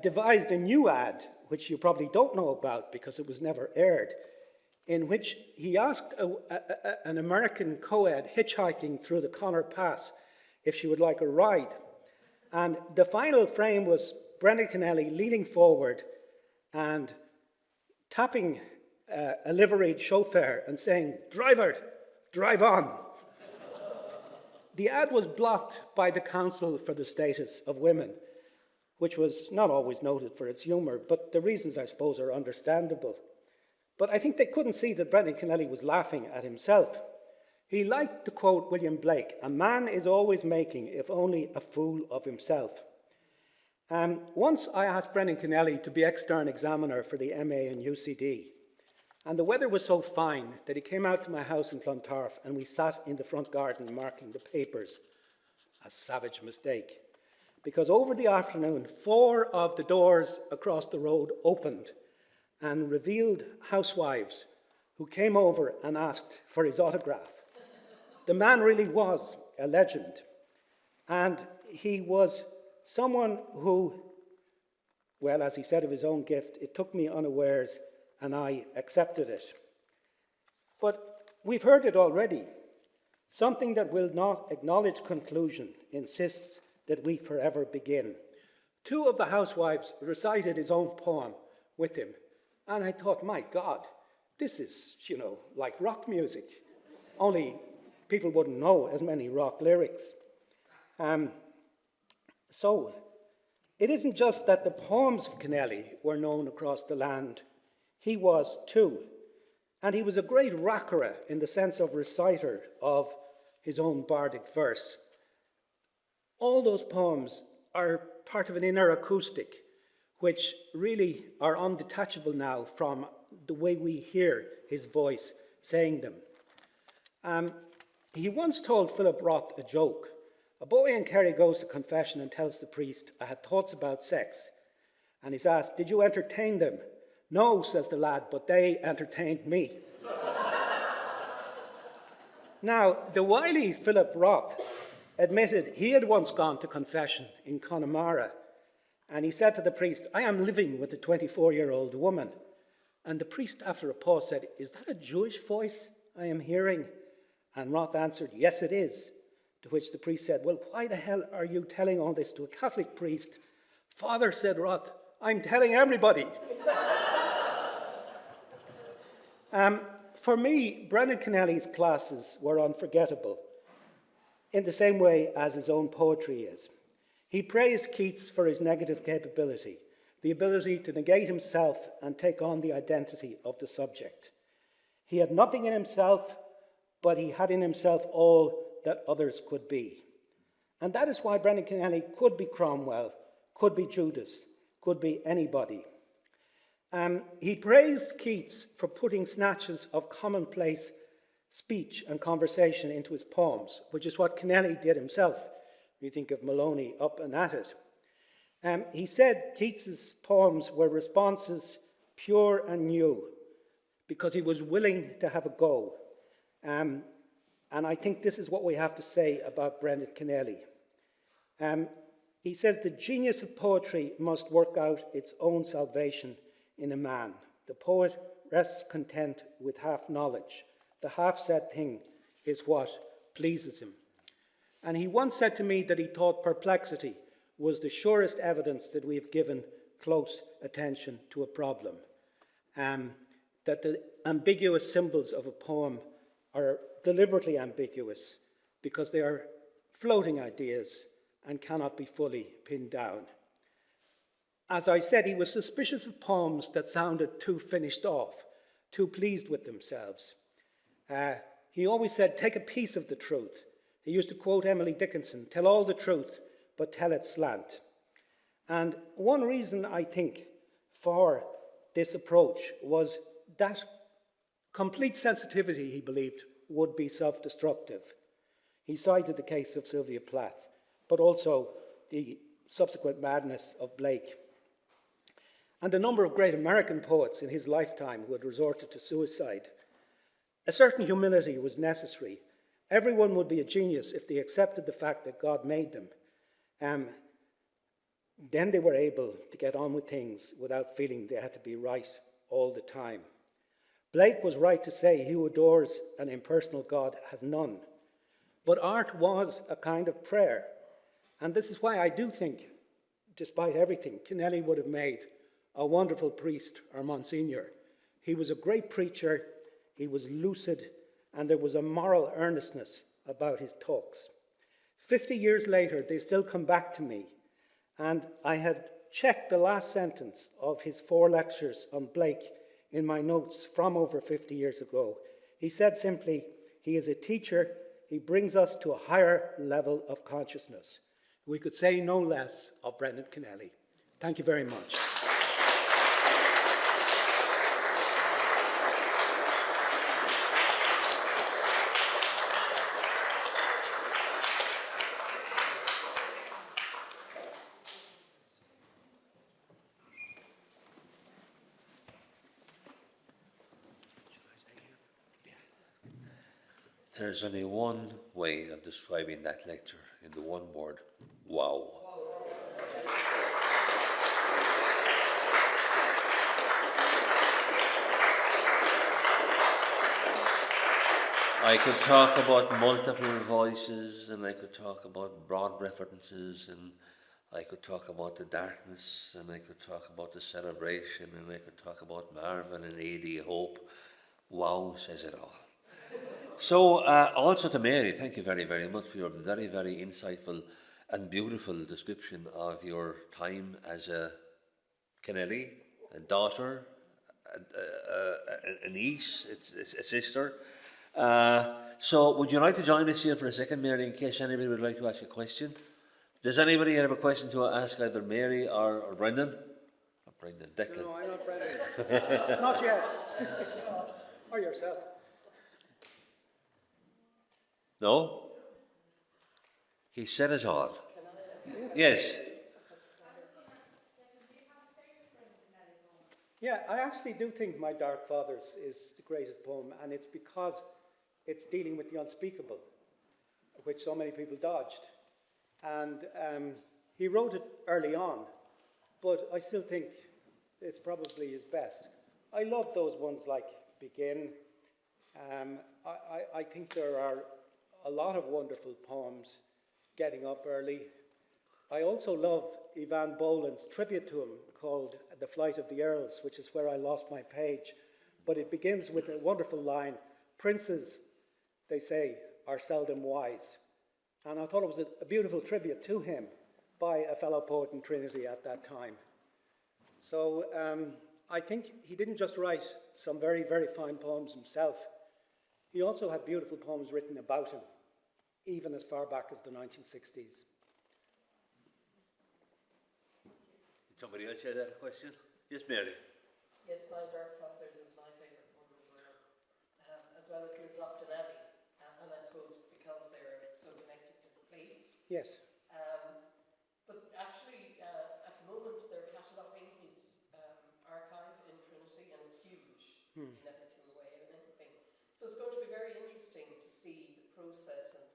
devised a new ad, which you probably don't know about because it was never aired, in which he asked an American co-ed hitchhiking through the Connor Pass if she would like a ride. And the final frame was Brendan Kennelly leaning forward and tapping a liveried chauffeur and saying, "Driver, drive on." The ad was blocked by the Council for the Status of Women, which was not always noted for its humour, but the reasons, I suppose, are understandable. But I think they couldn't see that Brendan Kennelly was laughing at himself. He liked to quote William Blake, "A man is always making, if only a fool of himself." Once I asked Brendan Kennelly to be extern examiner for the MA in UCD, and the weather was so fine that he came out to my house in Clontarf and we sat in the front garden marking the papers. A savage mistake, because over the afternoon, 4 of the doors across the road opened and revealed housewives who came over and asked for his autograph. The man really was a legend, and he was someone who, well, as he said of his own gift, "It took me unawares and I accepted it." But we've heard it already. Something that will not acknowledge conclusion insists that we forever begin. Two of the housewives recited his own poem with him, and I thought, my God, this is, like rock music. Only people wouldn't know as many rock lyrics. So, it isn't just that the poems of Kennelly were known across the land. He was too. And he was a great rackera in the sense of reciter of his own bardic verse. All those poems are part of an inner acoustic, which really are undetachable now from the way we hear his voice saying them. He once told Philip Roth a joke. A boy in Kerry goes to confession and tells the priest, I had thoughts about sex. And he's asked, did you entertain them? No, says the lad, but they entertained me. Now, the wily Philip Roth admitted he had once gone to confession in Connemara, and he said to the priest, I am living with a 24-year-old woman. And the priest, after a pause, said, is that a Jewish voice I am hearing? And Roth answered, yes, it is. To which the priest said, well, why the hell are you telling all this to a Catholic priest? Father, said Roth, I'm telling everybody. For me, Brendan Kennelly's classes were unforgettable, in the same way as his own poetry is. He praised Keats for his negative capability, the ability to negate himself and take on the identity of the subject. He had nothing in himself, but he had in himself all that others could be. And that is why Brendan Kennelly could be Cromwell, could be Judas, could be anybody. He praised Keats for putting snatches of commonplace speech and conversation into his poems, which is what Kennelly did himself. You think of Maloney up and at it. He said Keats's poems were responses pure and new because he was willing to have a go. And I think this is what we have to say about Brendan Kennelly. He says the genius of poetry must work out its own salvation in a man. The poet rests content with half knowledge. The half-said thing is what pleases him. And he once said to me that he thought perplexity was the surest evidence that we have given close attention to a problem. That the ambiguous symbols of a poem are deliberately ambiguous because they are floating ideas and cannot be fully pinned down. As I said, he was suspicious of poems that sounded too finished off, too pleased with themselves. He always said, take a piece of the truth. He used to quote Emily Dickinson, tell all the truth, but tell it slant. And one reason, I think, for this approach was that complete sensitivity, he believed, would be self-destructive. He cited the case of Sylvia Plath, but also the subsequent madness of Blake. And a number of great American poets in his lifetime who had resorted to suicide. A certain humility was necessary. Everyone would be a genius if they accepted the fact that God made them. Then they were able to get on with things without feeling they had to be right all the time. Blake was right to say he who adores an impersonal God has none. But art was a kind of prayer. And this is why I do think, despite everything, Kennelly would have made a wonderful priest or Monsignor. He was a great preacher, he was lucid, and there was a moral earnestness about his talks. 50 years later, they still come back to me, and I had checked the last sentence of his 4 lectures on Blake in my notes from over 50 years ago. He said simply, he is a teacher, he brings us to a higher level of consciousness. We could say no less of Brendan Kennelly. Thank you very much. There's only one way of describing that lecture in the one word, wow. I could talk about multiple voices, and I could talk about broad references, and I could talk about the darkness, and I could talk about the celebration, and I could talk about Marvin and AD Hope. Wow, says it all. So, also to Mary, thank you very, very much for your very, very insightful and beautiful description of your time as a Kennelly, a daughter, a niece, a sister. So would you like to join us here for a second, Mary, in case anybody would like to ask a question? Does anybody have a question to ask either Mary or Brendan? Or Brendan, Declan. No, I'm not Brendan. Not yet. Or yourself. No? He said it all. Yes. Yeah, I actually do think My Dark Fathers is the greatest poem, and it's because it's dealing with the unspeakable, which so many people dodged. And he wrote it early on, but I still think it's probably his best. I love those ones like Begin. I think there are a lot of wonderful poems, Getting Up Early. I also love Ivan Boland's tribute to him called The Flight of the Earls, which is where I lost my page. But it begins with a wonderful line, "Princes, they say, are seldom wise." And I thought it was a beautiful tribute to him by a fellow poet in Trinity at that time. So I think he didn't just write some very, very fine poems himself. He also had beautiful poems written about him, even as far back as the 1960s. Somebody else had a question? Yes, Mary. Yes, My Dark Fathers is my favourite one as well as Liz Lockton Abbey, and I suppose because they're so connected to the place. Yes. But actually, at the moment, they're cataloguing his archive in Trinity, and it's huge. He never threw away anything. So it's going to be very interesting to see the process and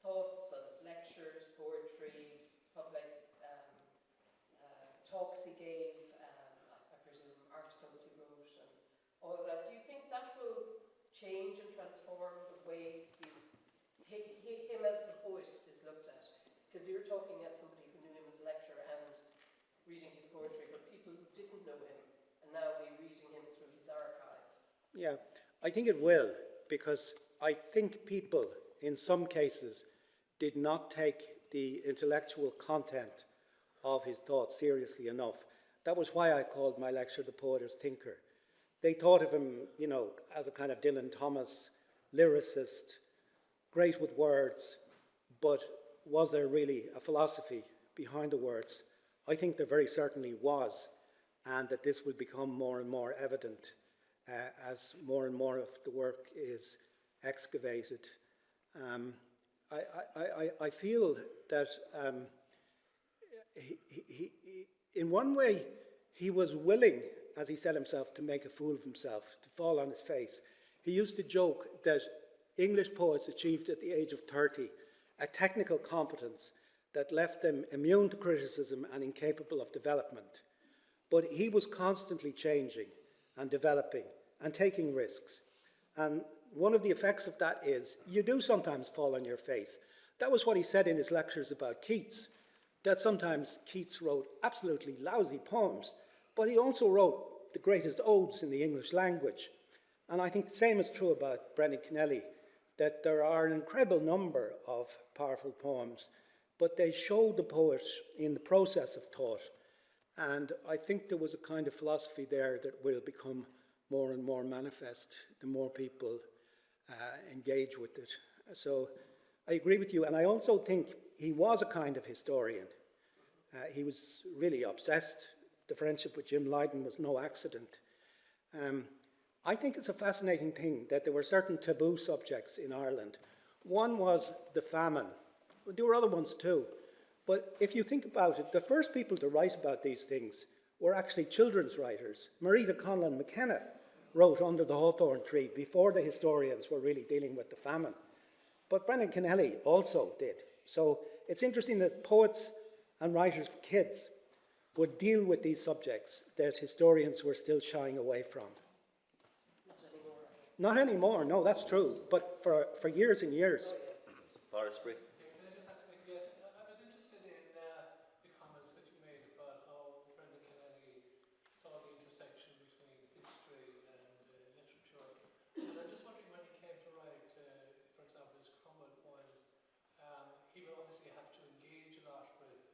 thoughts of lectures, poetry, public talks he gave, I presume articles he wrote, and all of that. Do you think that will change and transform the way him as the poet is looked at? Because you're talking as somebody who knew him as a lecturer and reading his poetry, but people who didn't know him and now be reading him through his archive. Yeah, I think it will, because I think people, in some cases, did not take the intellectual content of his thoughts seriously enough. That was why I called my lecture The Poet as Thinker. They thought of him, as a kind of Dylan Thomas lyricist, great with words, but was there really a philosophy behind the words? I think there very certainly was, and that this will become more and more evident as more and more of the work is excavated. I feel that he, in one way, he was willing, as he said himself, to make a fool of himself, to fall on his face. He used to joke that English poets achieved at the age of 30 a technical competence that left them immune to criticism and incapable of development. But he was constantly changing and developing and taking risks. And one of the effects of that is you do sometimes fall on your face. That was what he said in his lectures about Keats, that sometimes Keats wrote absolutely lousy poems, but he also wrote the greatest odes in the English language. And I think the same is true about Brendan Kennelly, that there are an incredible number of powerful poems, but they show the poet in the process of thought. And I think there was a kind of philosophy there that will become more and more manifest the more people engage with it. So I agree with you, and I also think he was a kind of historian. He was really obsessed. The friendship with Jim Lydon was no accident. I think it's a fascinating thing that there were certain taboo subjects in Ireland. One was the famine. There were other ones too. But if you think about it, the first people to write about these things were actually children's writers. Marita Conlon McKenna wrote Under the Hawthorn Tree before the historians were really dealing with the famine. But Brendan Kennelly also did. So it's interesting that poets and writers for kids would deal with these subjects that historians were still shying away from. Not anymore, no, that's true, but for years and years. Forestry. Can I just ask a yes? I was interested in the comments that you made about how Brendan Kennelly saw the intersection between history and literature. And I'm just wondering when he came to write, for example, his Cromwell poems, he would obviously have to engage a lot with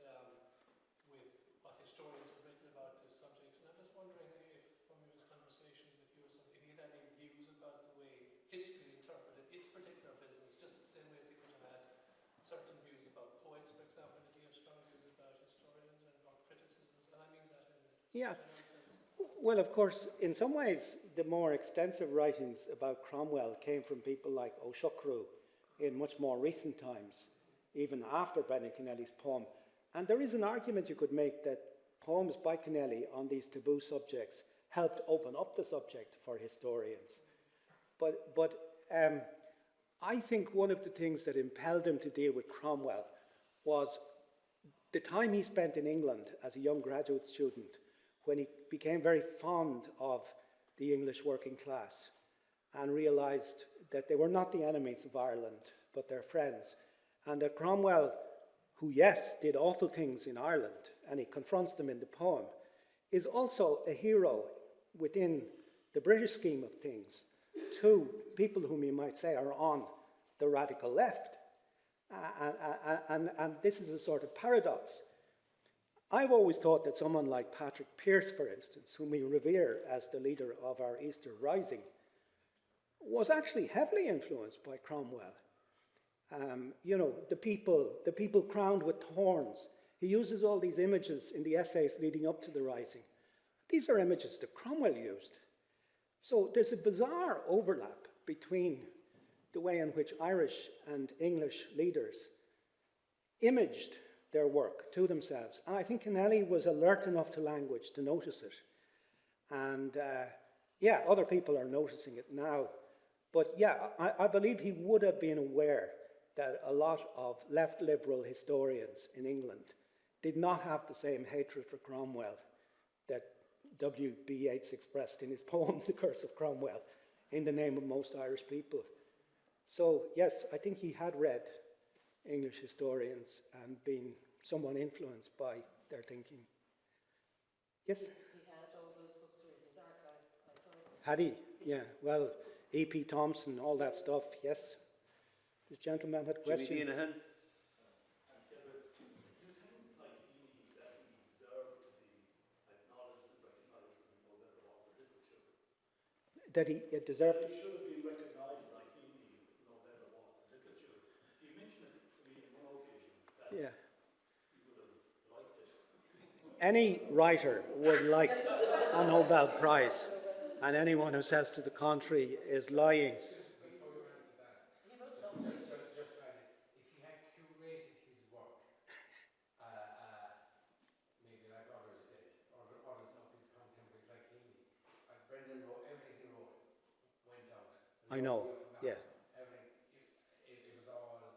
what historians have written about this subject. And I'm just wondering if, from his conversations with you or something, if he had any views about the way history interpreted its particular business, just the same way as he would have had certain views about poets, for example. Did he have strong views about historians and what criticisms? And I mean that in Yeah. general terms. Well, of course, in some ways, the more extensive writings about Cromwell came from people like O'Shuckru in much more recent times, even after Brendan Kennelly's poem. And there is an argument you could make that poems by Kennelly on these taboo subjects helped open up the subject for historians. But I think one of the things that impelled him to deal with Cromwell was the time he spent in England as a young graduate student, when he became very fond of the English working class and realised that they were not the enemies of Ireland, but their friends. And that Cromwell, who, yes, did awful things in Ireland, and he confronts them in the poem, is also a hero within the British scheme of things to people whom you might say are on the radical left. And this is a sort of paradox. I've always thought that someone like Patrick Pearse, for instance, whom we revere as the leader of our Easter Rising, was actually heavily influenced by Cromwell. You know, the people crowned with thorns. He uses all these images in the essays leading up to the Rising. These are images that Cromwell used. So there's a bizarre overlap between the way in which Irish and English leaders imaged their work to themselves. And I think Kennelly was alert enough to language to notice it. And yeah, other people are noticing it now. But yeah, I believe he would have been aware that a lot of left liberal historians in England did not have the same hatred for Cromwell that W.B. Yeats expressed in his poem, The Curse of Cromwell, in the name of most Irish people. So yes, I think he had read English historians and been somewhat influenced by their thinking. Yes? He had all those books in his archive. I saw them. Had he? Yeah, well, E.P. Thompson, all that stuff, yes. This gentleman had a question. Jimmy Deanahan. That he deserved it. Should have been recognised like he Nobel Award for Literature. He mentioned it to me on one occasion that Yeah. he would have liked it. Any writer would like a Nobel Prize, and anyone who says to the contrary is lying. If he had curated his work, maybe like others did, or others of his contemporaries like Heaney, Brendan wrote everything he wrote, went out. I know, yeah. Everything, it was all the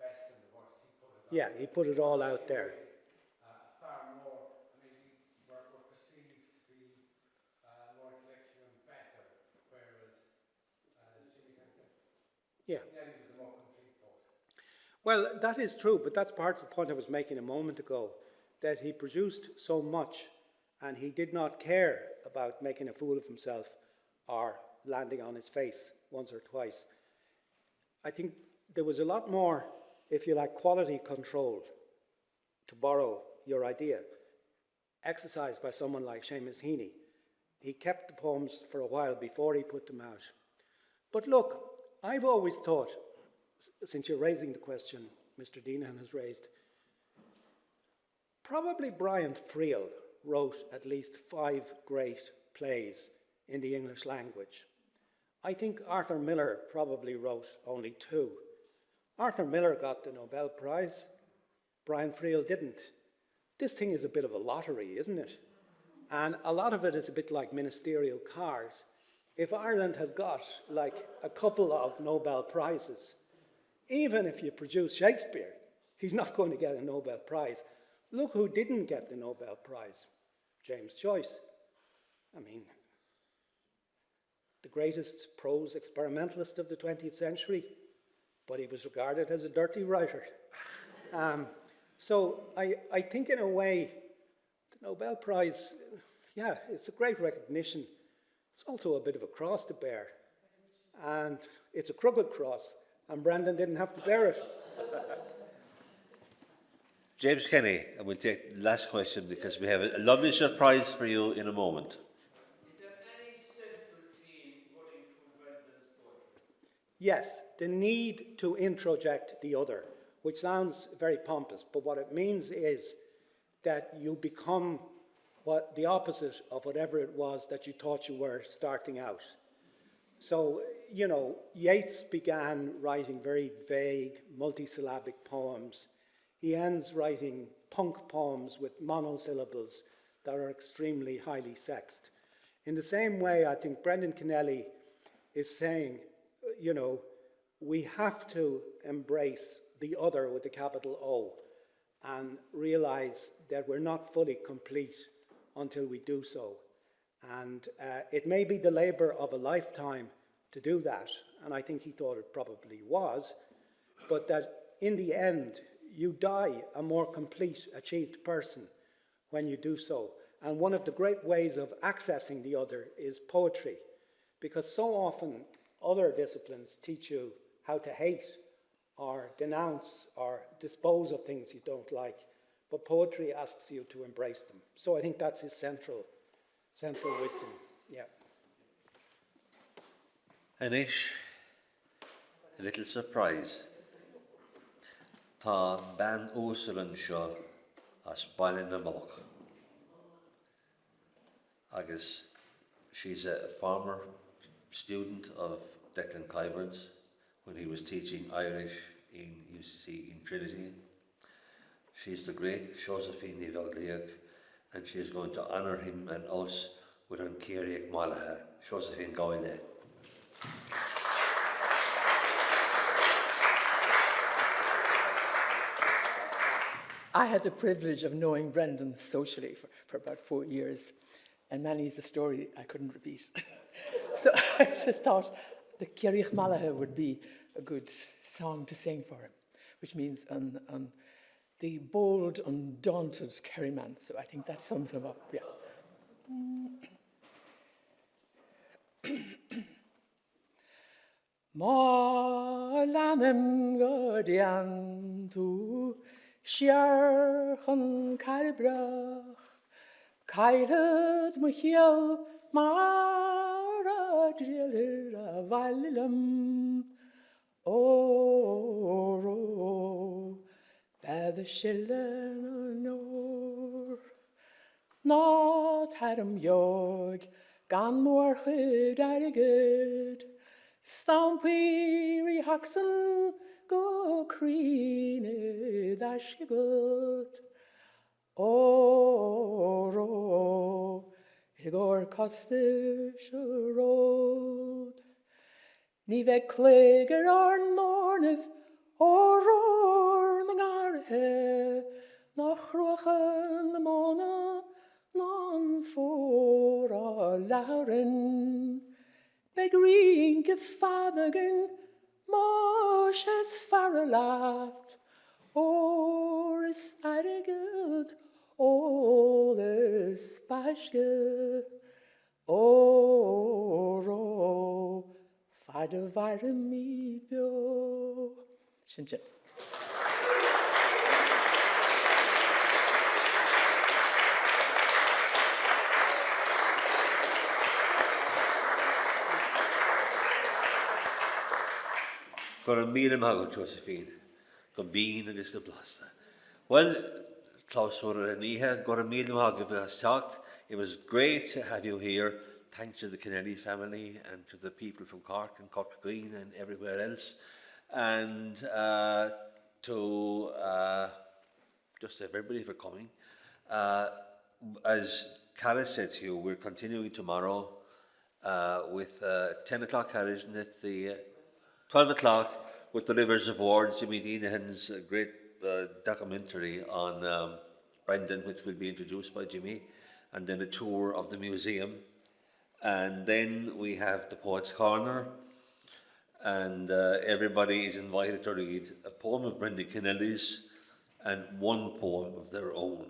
best and the worst. He put it out. Yeah, he put it all out there. Far more, I mean, were perceived to be more intellectual and better, whereas Jimmy can say, Yeah. Kennelly was the more complete poet. Well, that is true, but that's part of the point I was making a moment ago, that he produced so much and he did not care about making a fool of himself or landing on his face once or twice. I think there was a lot more, if you like, quality control, to borrow your idea, exercised by someone like Seamus Heaney. He kept the poems for a while before he put them out. But look, I've always thought, since you're raising the question Mr. Deanahan has raised, probably Brian Friel wrote at least 5 great plays in the English language. I think Arthur Miller probably wrote only 2. Arthur Miller got the Nobel Prize. Brian Friel didn't. This thing is a bit of a lottery, isn't it? And a lot of it is a bit like ministerial cars. If Ireland has got like a couple of Nobel Prizes, even if you produce Shakespeare, he's not going to get a Nobel Prize. Look who didn't get the Nobel Prize. James Joyce. I mean, the greatest prose experimentalist of the 20th century, but he was regarded as a dirty writer. So I think in a way, the Nobel Prize, yeah, it's a great recognition. It's also a bit of a cross to bear. And it's a crooked cross, and Brendan didn't have to bear it. James Kenny, and we'll take the last question because we have a lovely surprise for you in a moment. Is there any central theme running through Brendan's poetry? Yes, the need to introject the other, which sounds very pompous, but what it means is that you become what the opposite of whatever it was that you thought you were starting out. So, you know, Yeats began writing very vague, multisyllabic poems. He ends writing punk poems with monosyllables that are extremely highly sexed. In the same way, I think Brendan Kennelly is saying, you know, we have to embrace the other with a capital O and realize that we're not fully complete until we do so. And it may be the labor of a lifetime to do that, and I think he thought it probably was, but that in the end, you die a more complete, achieved person when you do so. And one of the great ways of accessing the other is poetry, because so often other disciplines teach you how to hate or denounce or dispose of things you don't like, but poetry asks you to embrace them. So I think that's his central wisdom. Yeah. Anish, a little surprise. Tá ban úsalan seo as bailin na moch. Agus, she's a former student of Declan Kiberd's when he was teaching Irish in UCC in Trinity. She's the great Josephine Nivelgliag, and she is going to honour him and us with an Kerry Writers Josephine Goyle. I had the privilege of knowing Brendan socially for about 4 years, and Manny's a story I couldn't repeat. So I just thought the Kerry Writers would be a good song to sing for him, which means the bold, undaunted Kerryman. So I think that sums him up, yeah. Morlanem gordian tu Sjarchan Carbrach, Kailad Michiel Mara Driller Valilum, Oro, Bad Shillen Nor, Not Harum Yog, Gan Morchid Arigid, Stampiri Haxen. Go creene dashigut oro igor kostish road ni ve kleger ar nornev oror nangarhe nach rochen mona non for a lauren begrin gefadagen Moshes faralat, or is good, all is bashge, or fada varmi bio. Synge. Got a meal in Josephine. Got bean and this got blaster. Well, Klaus and Iha got a meal in us talked. It was great to have you here. Thanks to the Kennelly family and to the people from Cork and Cork Green and everywhere else. And to just everybody for coming. As Cara said to you, we're continuing tomorrow with 10 o'clock, Cara, isn't it? The 12 o'clock with the Rivers of War, Jimmy Deanahan's great documentary on Brendan, which will be introduced by Jimmy, and then a tour of the museum. And then we have the Poets' Corner, and everybody is invited to read a poem of Brendan Kennelly's and one poem of their own.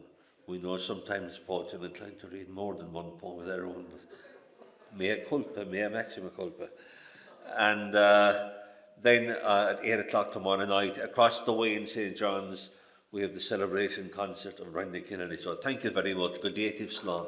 We know sometimes poets are inclined to read more than one poem of their own, but mea culpa, mea maxima culpa. And then at 8 o'clock tomorrow night, across the way in St. John's, we have the celebration concert of Brendan Kennelly. So thank you very much. Good day to you, Slán.